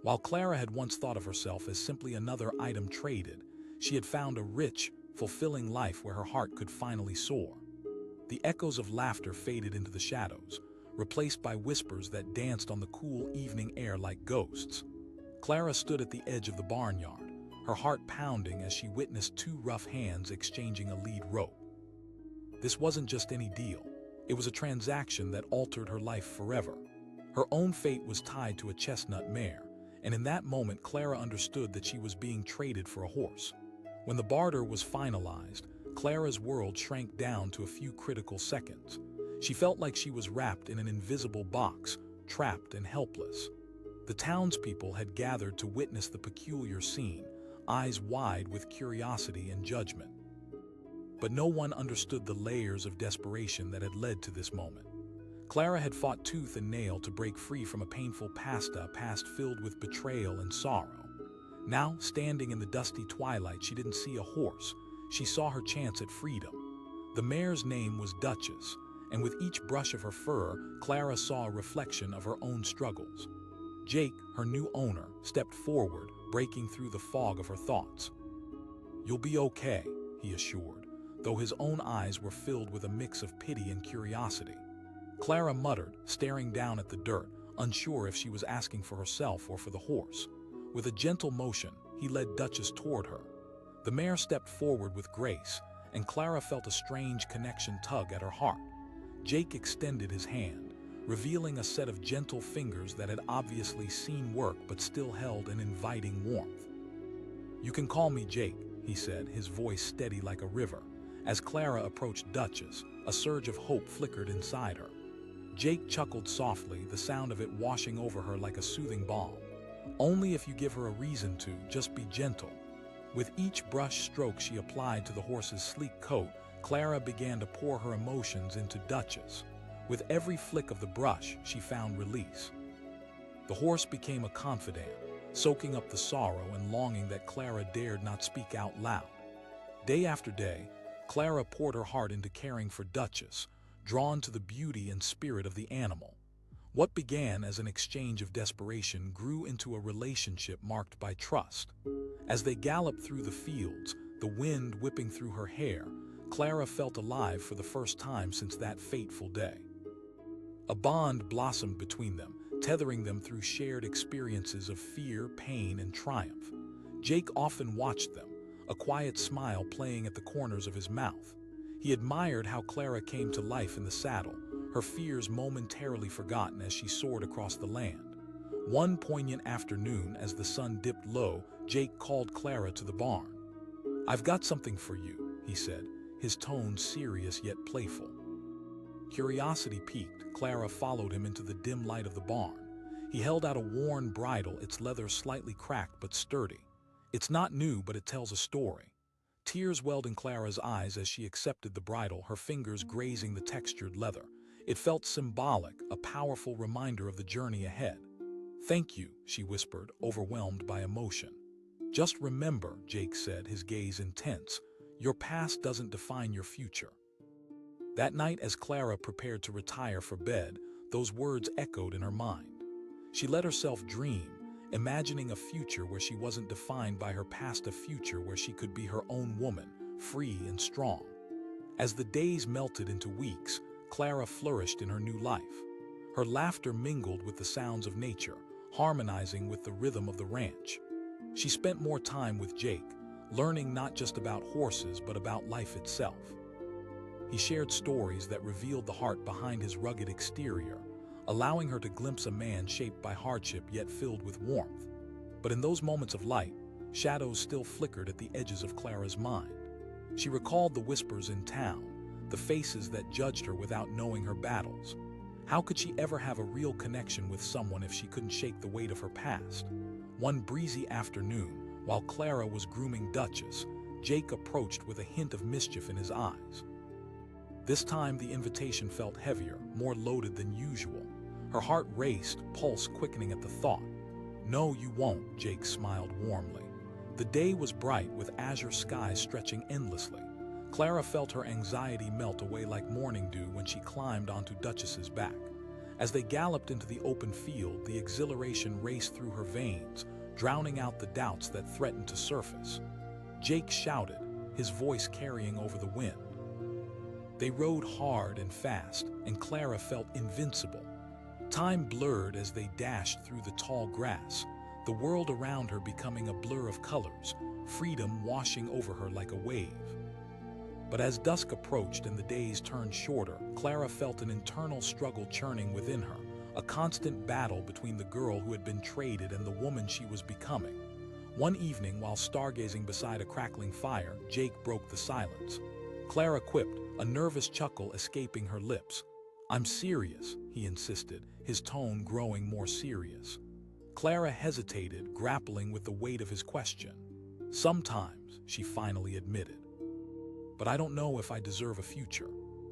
While Clara had once thought of herself as simply another item traded, she had found a rich, fulfilling life where her heart could finally soar. The echoes of laughter faded into the shadows, replaced by whispers that danced on the cool evening air like ghosts. Clara stood at the edge of the barnyard, her heart pounding as she witnessed two rough hands exchanging a lead rope. This wasn't just any deal. It was a transaction that altered her life forever. Her own fate was tied to a chestnut mare, and in that moment Clara understood that she was being traded for a horse. When the barter was finalized, Clara's world shrank down to a few critical seconds. She felt like she was wrapped in an invisible box, trapped and helpless. The townspeople had gathered to witness the peculiar scene, eyes wide with curiosity and judgment. But no one understood the layers of desperation that had led to this moment. Clara had fought tooth and nail to break free from a painful past filled with betrayal and sorrow. Now, standing in the dusty twilight, she didn't see a horse. She saw her chance at freedom. The mare's name was Duchess, and with each brush of her fur, Clara saw a reflection of her own struggles. Jake, her new owner, stepped forward, breaking through the fog of her thoughts. "You'll be okay," he assured, though his own eyes were filled with a mix of pity and curiosity. Clara muttered, staring down at the dirt, unsure if she was asking for herself or for the horse. With a gentle motion, he led Duchess toward her. The mare stepped forward with grace, and Clara felt a strange connection tug at her heart. Jake extended his hand, revealing a set of gentle fingers that had obviously seen work but still held an inviting warmth. "You can call me Jake," he said, his voice steady like a river. As Clara approached Duchess, a surge of hope flickered inside her. Jake chuckled softly, the sound of it washing over her like a soothing balm. "Only if you give her a reason to, just be gentle." With each brush stroke she applied to the horse's sleek coat, Clara began to pour her emotions into Duchess. With every flick of the brush, she found release. The horse became a confidant, soaking up the sorrow and longing that Clara dared not speak out loud. Day after day, Clara poured her heart into caring for Duchess, drawn to the beauty and spirit of the animal. What began as an exchange of desperation grew into a relationship marked by trust. As they galloped through the fields, the wind whipping through her hair, Clara felt alive for the first time since that fateful day. A bond blossomed between them, tethering them through shared experiences of fear, pain, and triumph. Jake often watched them, a quiet smile playing at the corners of his mouth. He admired how Clara came to life in the saddle, her fears momentarily forgotten as she soared across the land. One poignant afternoon, as the sun dipped low, Jake called Clara to the barn. "I've got something for you," he said, his tone serious yet playful. Curiosity piqued, Clara followed him into the dim light of the barn. He held out a worn bridle, its leather slightly cracked but sturdy. "It's not new, but it tells a story." Tears welled in Clara's eyes as she accepted the bridle, her fingers grazing the textured leather. It felt symbolic, a powerful reminder of the journey ahead. "Thank you," she whispered, overwhelmed by emotion. "Just remember," Jake said, his gaze intense, "your past doesn't define your future." That night, as Clara prepared to retire for bed, those words echoed in her mind. She let herself dream, imagining a future where she wasn't defined by her past, a future where she could be her own woman, free and strong. As the days melted into weeks, Clara flourished in her new life. Her laughter mingled with the sounds of nature, harmonizing with the rhythm of the ranch. She spent more time with Jake, learning not just about horses but about life itself. He shared stories that revealed the heart behind his rugged exterior, allowing her to glimpse a man shaped by hardship yet filled with warmth. But in those moments of light, shadows still flickered at the edges of Clara's mind. She recalled the whispers in town, the faces that judged her without knowing her battles. How could she ever have a real connection with someone if she couldn't shake the weight of her past? One breezy afternoon, while Clara was grooming Duchess, Jake approached with a hint of mischief in his eyes. This time the invitation felt heavier, more loaded than usual. Her heart raced, pulse quickening at the thought. "No, you won't," Jake smiled warmly. The day was bright, with azure skies stretching endlessly. Clara felt her anxiety melt away like morning dew when she climbed onto Duchess's back. As they galloped into the open field, the exhilaration raced through her veins, drowning out the doubts that threatened to surface. Jake shouted, his voice carrying over the wind. They rode hard and fast, and Clara felt invincible. Time blurred as they dashed through the tall grass, the world around her becoming a blur of colors, freedom washing over her like a wave. But as dusk approached and the days turned shorter, Clara felt an internal struggle churning within her, a constant battle between the girl who had been traded and the woman she was becoming. One evening, while stargazing beside a crackling fire, Jake broke the silence. Clara quipped, a nervous chuckle escaping her lips. "I'm serious," he insisted, his tone growing more serious. Clara hesitated, grappling with the weight of his question. "Sometimes," she finally admitted. "But I don't know if I deserve a future."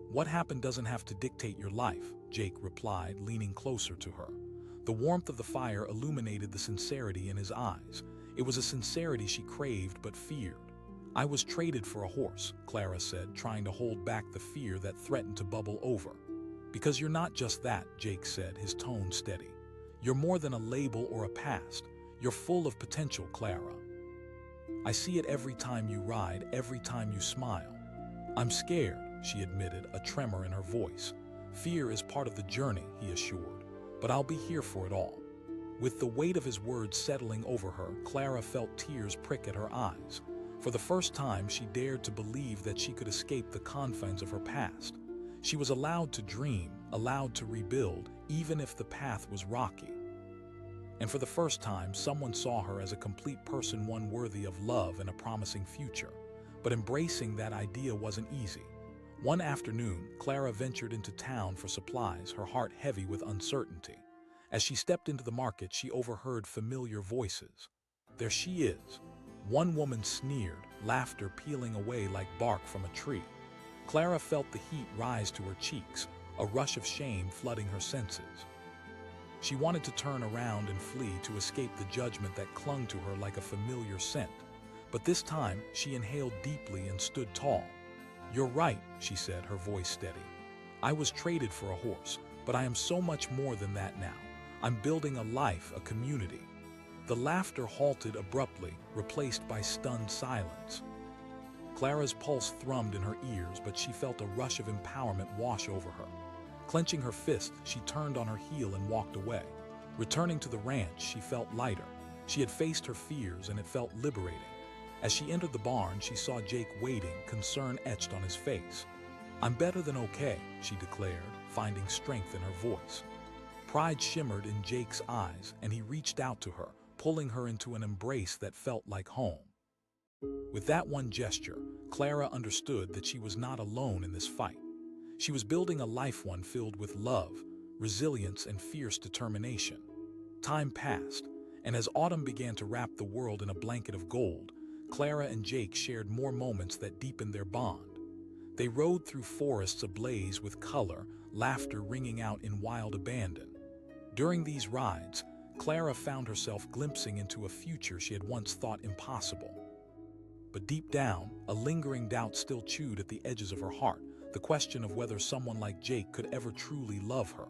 "What happened doesn't have to dictate your life," Jake replied, leaning closer to her. The warmth of the fire illuminated the sincerity in his eyes. It was a sincerity she craved but feared. "I was traded for a horse," Clara said, trying to hold back the fear that threatened to bubble over. "Because you're not just that," Jake said, his tone steady. "You're more than a label or a past. You're full of potential, Clara. I see it every time you ride, every time you smile." "I'm scared," she admitted, a tremor in her voice. "Fear is part of the journey," he assured, "but I'll be here for it all." With the weight of his words settling over her, Clara felt tears prick at her eyes. For the first time, she dared to believe that she could escape the confines of her past. She was allowed to dream, allowed to rebuild, even if the path was rocky. And for the first time, someone saw her as a complete person, one worthy of love and a promising future. But embracing that idea wasn't easy. One afternoon, Clara ventured into town for supplies, her heart heavy with uncertainty. As she stepped into the market, she overheard familiar voices. "There she is." One woman sneered, laughter peeling away like bark from a tree. Clara felt the heat rise to her cheeks, a rush of shame flooding her senses. She wanted to turn around and flee to escape the judgment that clung to her like a familiar scent. But this time, she inhaled deeply and stood tall. "You're right," she said, her voice steady. "I was traded for a horse, but I am so much more than that now. I'm building a life, a community." The laughter halted abruptly, replaced by stunned silence. Clara's pulse thrummed in her ears, but she felt a rush of empowerment wash over her. Clenching her fist, she turned on her heel and walked away. Returning to the ranch, she felt lighter. She had faced her fears, and it felt liberating. As she entered the barn, she saw Jake waiting, concern etched on his face. "I'm better than okay," she declared, finding strength in her voice. Pride shimmered in Jake's eyes, and he reached out to her, pulling her into an embrace that felt like home. With that one gesture, Clara understood that she was not alone in this fight. She was building a life, one filled with love, resilience, and fierce determination. Time passed, and as autumn began to wrap the world in a blanket of gold, Clara and Jake shared more moments that deepened their bond. They rode through forests ablaze with color, laughter ringing out in wild abandon. During these rides, Clara found herself glimpsing into a future she had once thought impossible. But deep down, a lingering doubt still chewed at the edges of her heart, the question of whether someone like Jake could ever truly love her.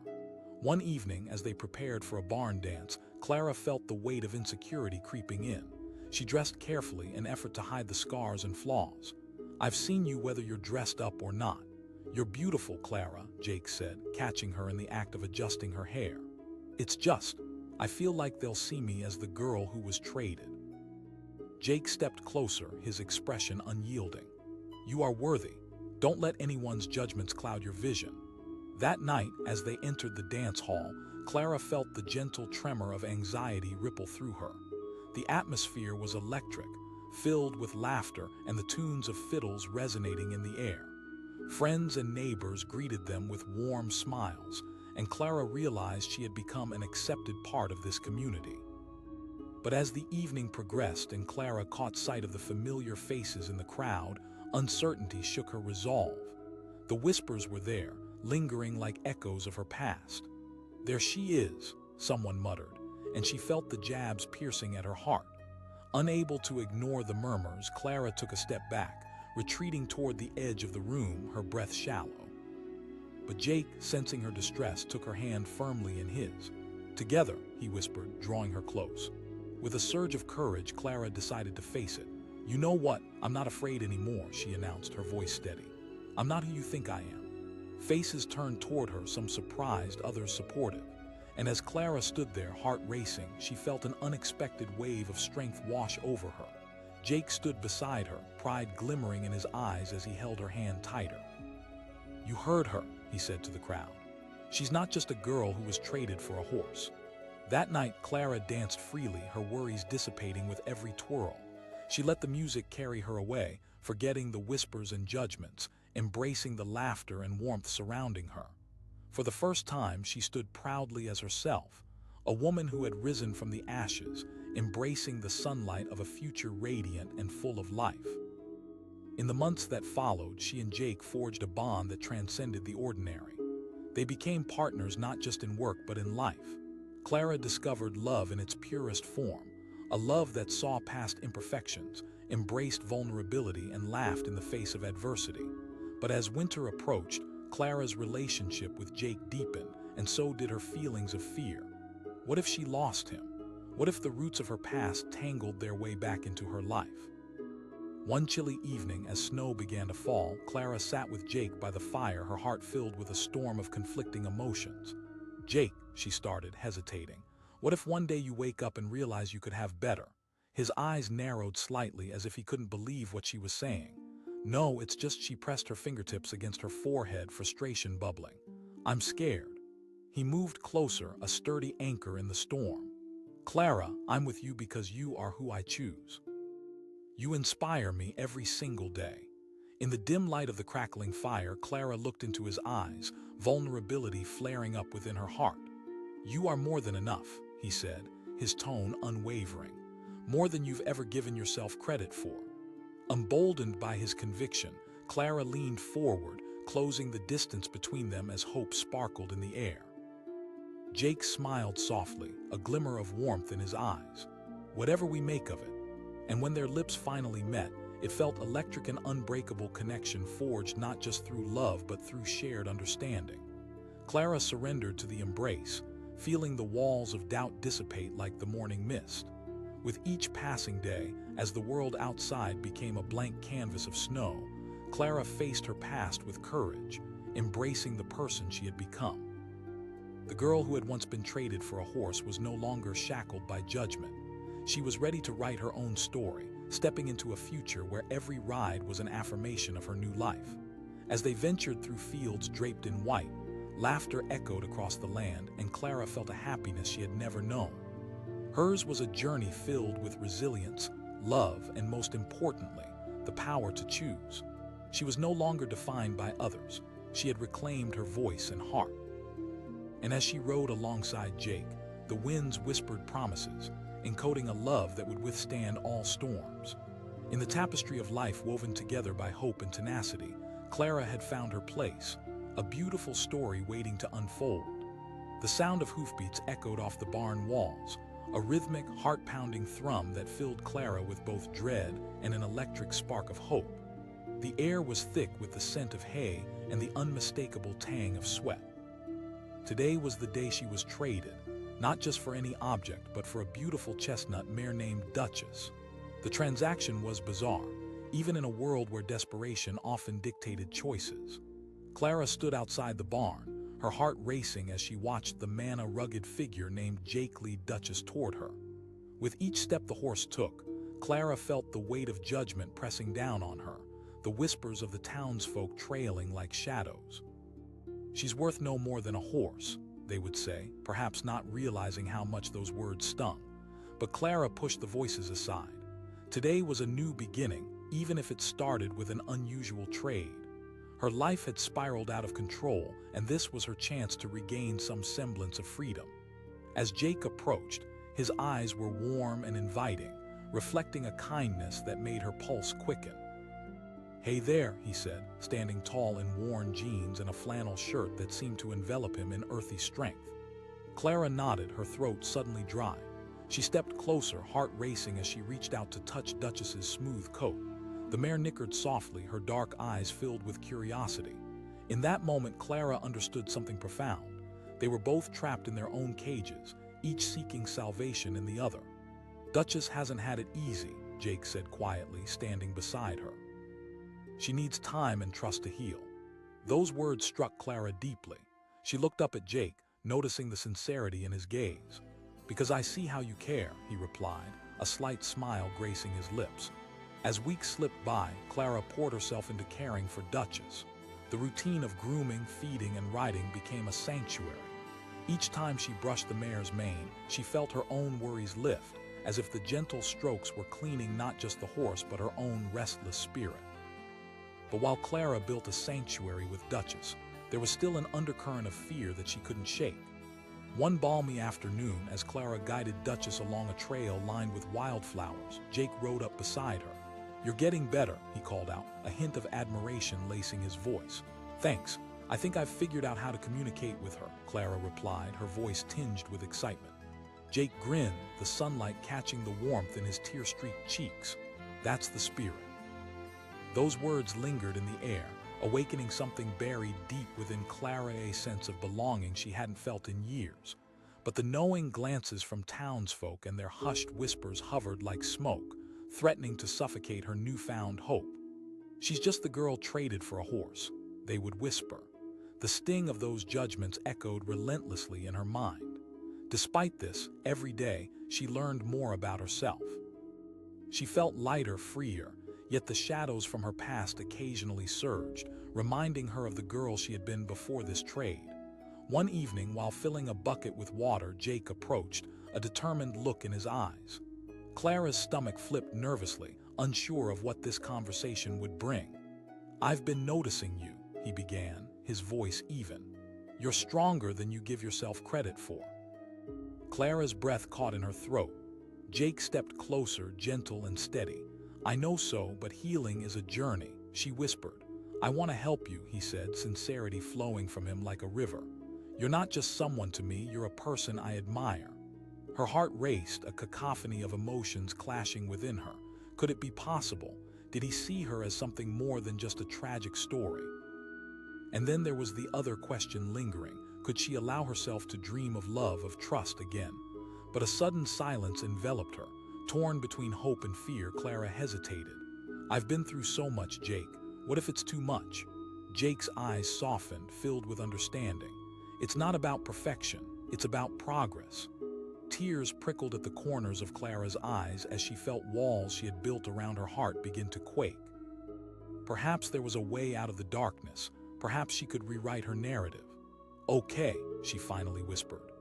One evening, as they prepared for a barn dance, Clara felt the weight of insecurity creeping in. She dressed carefully, an effort to hide the scars and flaws. "I've seen you whether you're dressed up or not. You're beautiful, Clara," Jake said, catching her in the act of adjusting her hair. "It's just, I feel like they'll see me as the girl who was traded." Jake stepped closer, his expression unyielding. "You are worthy. Don't let anyone's judgments cloud your vision." That night, as they entered the dance hall, Clara felt the gentle tremor of anxiety ripple through her. The atmosphere was electric, filled with laughter and the tunes of fiddles resonating in the air. Friends and neighbors greeted them with warm smiles, and Clara realized she had become an accepted part of this community. But as the evening progressed and Clara caught sight of the familiar faces in the crowd, uncertainty shook her resolve. The whispers were there, lingering like echoes of her past. "There she is," someone muttered, and she felt the jabs piercing at her heart. Unable to ignore the murmurs, Clara took a step back, retreating toward the edge of the room, her breath shallow. But Jake, sensing her distress, took her hand firmly in his. "Together," he whispered, drawing her close. With a surge of courage, Clara decided to face it. "You know what? I'm not afraid anymore," she announced, her voice steady. "I'm not who you think I am." Faces turned toward her, some surprised, others supportive. And as Clara stood there, heart racing, she felt an unexpected wave of strength wash over her. Jake stood beside her, pride glimmering in his eyes as he held her hand tighter. "You heard her," he said to the crowd. "She's not just a girl who was traded for a horse." That night, Clara danced freely, her worries dissipating with every twirl. She let the music carry her away, forgetting the whispers and judgments, embracing the laughter and warmth surrounding her. For the first time, she stood proudly as herself, a woman who had risen from the ashes, embracing the sunlight of a future radiant and full of life. In the months that followed, she and Jake forged a bond that transcended the ordinary. They became partners not just in work but in life. Clara discovered love in its purest form, a love that saw past imperfections, embraced vulnerability, and laughed in the face of adversity. But as winter approached, Clara's relationship with Jake deepened, and so did her feelings of fear. What if she lost him? What if the roots of her past tangled their way back into her life? One chilly evening, as snow began to fall, Clara sat with Jake by the fire, her heart filled with a storm of conflicting emotions. "Jake," she started, hesitating, "what if one day you wake up and realize you could have better?" His eyes narrowed slightly as if he couldn't believe what she was saying. "No, it's just," she pressed her fingertips against her forehead, frustration bubbling. "I'm scared." He moved closer, a sturdy anchor in the storm. "Clara, I'm with you because you are who I choose. You inspire me every single day." In the dim light of the crackling fire, Clara looked into his eyes, vulnerability flaring up within her heart. "You are more than enough," he said, his tone unwavering. "More than you've ever given yourself credit for." Emboldened by his conviction, Clara leaned forward, closing the distance between them as hope sparkled in the air. Jake smiled softly, a glimmer of warmth in his eyes. "Whatever we make of it." And when their lips finally met, it felt electric, an unbreakable connection forged not just through love but through shared understanding. Clara surrendered to the embrace, feeling the walls of doubt dissipate like the morning mist. With each passing day, as the world outside became a blank canvas of snow, Clara faced her past with courage, embracing the person she had become. The girl who had once been traded for a horse was no longer shackled by judgment. She was ready to write her own story, stepping into a future where every ride was an affirmation of her new life. As they ventured through fields draped in white, laughter echoed across the land, and Clara felt a happiness she had never known. Hers was a journey filled with resilience, love, and most importantly, the power to choose. She was no longer defined by others. She had reclaimed her voice and heart. And as she rode alongside Jake, the winds whispered promises, encoding a love that would withstand all storms. In the tapestry of life woven together by hope and tenacity, Clara had found her place, a beautiful story waiting to unfold. The sound of hoofbeats echoed off the barn walls, a rhythmic, heart-pounding thrum that filled Clara with both dread and an electric spark of hope. The air was thick with the scent of hay and the unmistakable tang of sweat. Today was the day she was traded, not just for any object, but for a beautiful chestnut mare named Duchess. The transaction was bizarre, even in a world where desperation often dictated choices. Clara stood outside the barn, her heart racing as she watched the rugged figure named Jake lead Duchess toward her. With each step the horse took, Clara felt the weight of judgment pressing down on her, the whispers of the townsfolk trailing like shadows. "She's worth no more than a horse," they would say, perhaps not realizing how much those words stung. But Clara pushed the voices aside. Today was a new beginning, even if it started with an unusual trade. Her life had spiraled out of control, and this was her chance to regain some semblance of freedom. As Jake approached, his eyes were warm and inviting, reflecting a kindness that made her pulse quicken. "Hey there," he said, standing tall in worn jeans and a flannel shirt that seemed to envelop him in earthy strength. Clara nodded, her throat suddenly dry. She stepped closer, heart racing as she reached out to touch Duchess's smooth coat. The mare nickered softly, her dark eyes filled with curiosity. In that moment, Clara understood something profound. They were both trapped in their own cages, each seeking salvation in the other. "Duchess hasn't had it easy," Jake said quietly, standing beside her. "She needs time and trust to heal." Those words struck Clara deeply. She looked up at Jake, noticing the sincerity in his gaze. "Because I see how you care," he replied, a slight smile gracing his lips. As weeks slipped by, Clara poured herself into caring for Duchess. The routine of grooming, feeding, and riding became a sanctuary. Each time she brushed the mare's mane, she felt her own worries lift, as if the gentle strokes were cleaning not just the horse but her own restless spirit. But while Clara built a sanctuary with Duchess, there was still an undercurrent of fear that she couldn't shake. One balmy afternoon, as Clara guided Duchess along a trail lined with wildflowers, Jake rode up beside her. "You're getting better," he called out, a hint of admiration lacing his voice. "Thanks. I think I've figured out how to communicate with her," Clara replied, her voice tinged with excitement. Jake grinned, the sunlight catching the warmth in his tear-streaked cheeks. "That's the spirit." Those words lingered in the air, awakening something buried deep within Clara, a sense of belonging she hadn't felt in years. But the knowing glances from townsfolk and their hushed whispers hovered like smoke, threatening to suffocate her newfound hope. "She's just the girl traded for a horse," they would whisper. The sting of those judgments echoed relentlessly in her mind. Despite this, every day, she learned more about herself. She felt lighter, freer, yet the shadows from her past occasionally surged, reminding her of the girl she had been before this trade. One evening, while filling a bucket with water, Jake approached, a determined look in his eyes. Clara's stomach flipped nervously, unsure of what this conversation would bring. "I've been noticing you," he began, his voice even. "You're stronger than you give yourself credit for." Clara's breath caught in her throat. Jake stepped closer, gentle and steady. "I know so, but healing is a journey," she whispered. "I want to help you," he said, sincerity flowing from him like a river. "You're not just someone to me, you're a person I admire." Her heart raced, a cacophony of emotions clashing within her. Could it be possible? Did he see her as something more than just a tragic story? And then there was the other question lingering. Could she allow herself to dream of love, of trust again? But a sudden silence enveloped her. Torn between hope and fear, Clara hesitated. "I've been through so much, Jake. What if it's too much?" Jake's eyes softened, filled with understanding. "It's not about perfection. It's about progress." Tears prickled at the corners of Clara's eyes as she felt walls she had built around her heart begin to quake. Perhaps there was a way out of the darkness. Perhaps she could rewrite her narrative. "Okay," she finally whispered.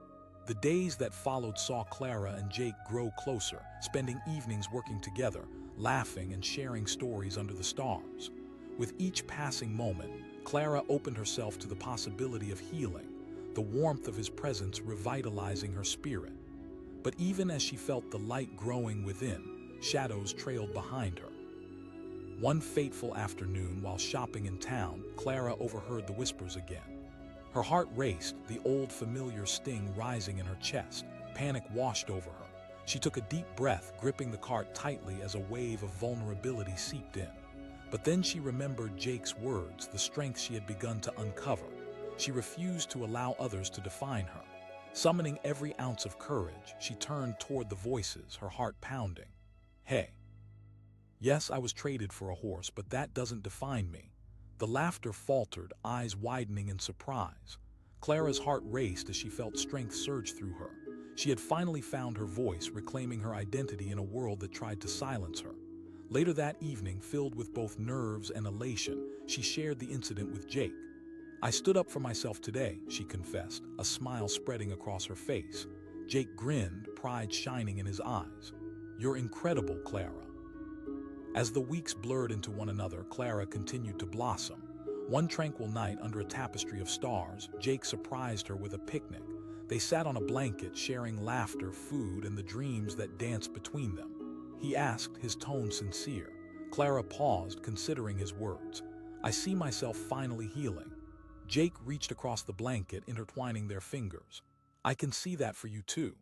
The days that followed saw Clara and Jake grow closer, spending evenings working together, laughing and sharing stories under the stars. With each passing moment, Clara opened herself to the possibility of healing, the warmth of his presence revitalizing her spirit. But even as she felt the light growing within, shadows trailed behind her. One fateful afternoon, while shopping in town, Clara overheard the whispers again. Her heart raced, the old familiar sting rising in her chest. Panic washed over her. She took a deep breath, gripping the cart tightly as a wave of vulnerability seeped in. But then she remembered Jake's words, the strength she had begun to uncover. She refused to allow others to define her. Summoning every ounce of courage, she turned toward the voices, her heart pounding. "Hey. Yes, I was traded for a horse, but that doesn't define me." The laughter faltered, eyes widening in surprise. Clara's heart raced as she felt strength surge through her. She had finally found her voice, reclaiming her identity in a world that tried to silence her. Later that evening, filled with both nerves and elation, she shared the incident with Jake. "I stood up for myself today," she confessed, a smile spreading across her face. Jake grinned, pride shining in his eyes. "You're incredible, Clara." As the weeks blurred into one another, Clara continued to blossom. One tranquil night under a tapestry of stars, Jake surprised her with a picnic. They sat on a blanket, sharing laughter, food, and the dreams that danced between them. He asked, his tone sincere. Clara paused, considering his words. "I see myself finally healing." Jake reached across the blanket, intertwining their fingers. "I can see that for you too."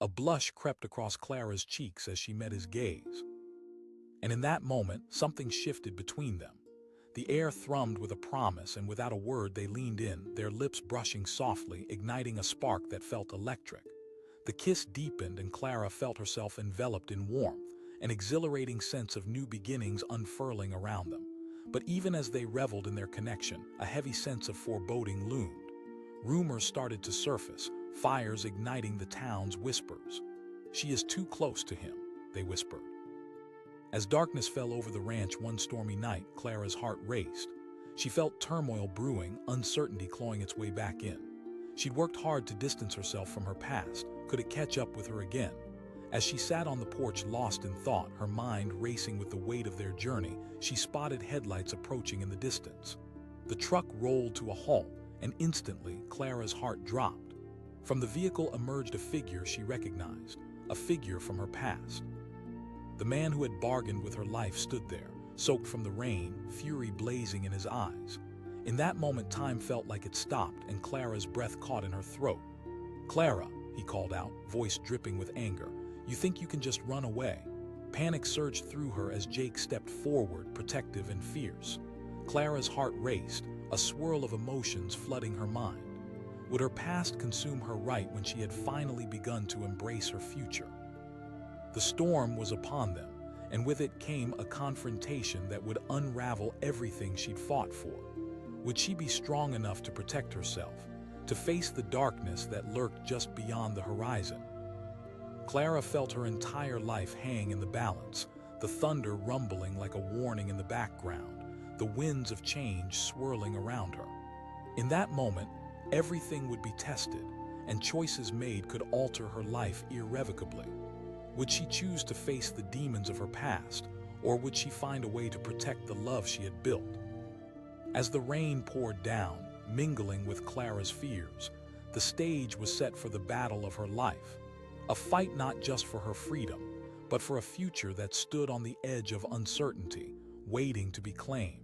A blush crept across Clara's cheeks as she met his gaze. And in that moment, something shifted between them. The air thrummed with a promise, and without a word they leaned in, their lips brushing softly, igniting a spark that felt electric. The kiss deepened, and Clara felt herself enveloped in warmth, an exhilarating sense of new beginnings unfurling around them. But even as they reveled in their connection, a heavy sense of foreboding loomed. Rumors started to surface, fires igniting the town's whispers. "She is too close to him," they whispered. As darkness fell over the ranch one stormy night, Clara's heart raced. She felt turmoil brewing, uncertainty clawing its way back in. She'd worked hard to distance herself from her past. Could it catch up with her again? As she sat on the porch lost in thought, her mind racing with the weight of their journey, she spotted headlights approaching in the distance. The truck rolled to a halt, and instantly Clara's heart dropped. From the vehicle emerged a figure she recognized, a figure from her past. The man who had bargained with her life stood there, soaked from the rain, fury blazing in his eyes. In that moment, time felt like it stopped, and Clara's breath caught in her throat. "Clara," he called out, voice dripping with anger, "you think you can just run away?" Panic surged through her as Jake stepped forward, protective and fierce. Clara's heart raced, a swirl of emotions flooding her mind. Would her past consume her right when she had finally begun to embrace her future? The storm was upon them, and with it came a confrontation that would unravel everything she'd fought for. Would she be strong enough to protect herself, to face the darkness that lurked just beyond the horizon? Clara felt her entire life hang in the balance, the thunder rumbling like a warning in the background, the winds of change swirling around her. In that moment, everything would be tested, and choices made could alter her life irrevocably. Would she choose to face the demons of her past, or would she find a way to protect the love she had built? As the rain poured down, mingling with Clara's fears, the stage was set for the battle of her life. A fight not just for her freedom, but for a future that stood on the edge of uncertainty, waiting to be claimed.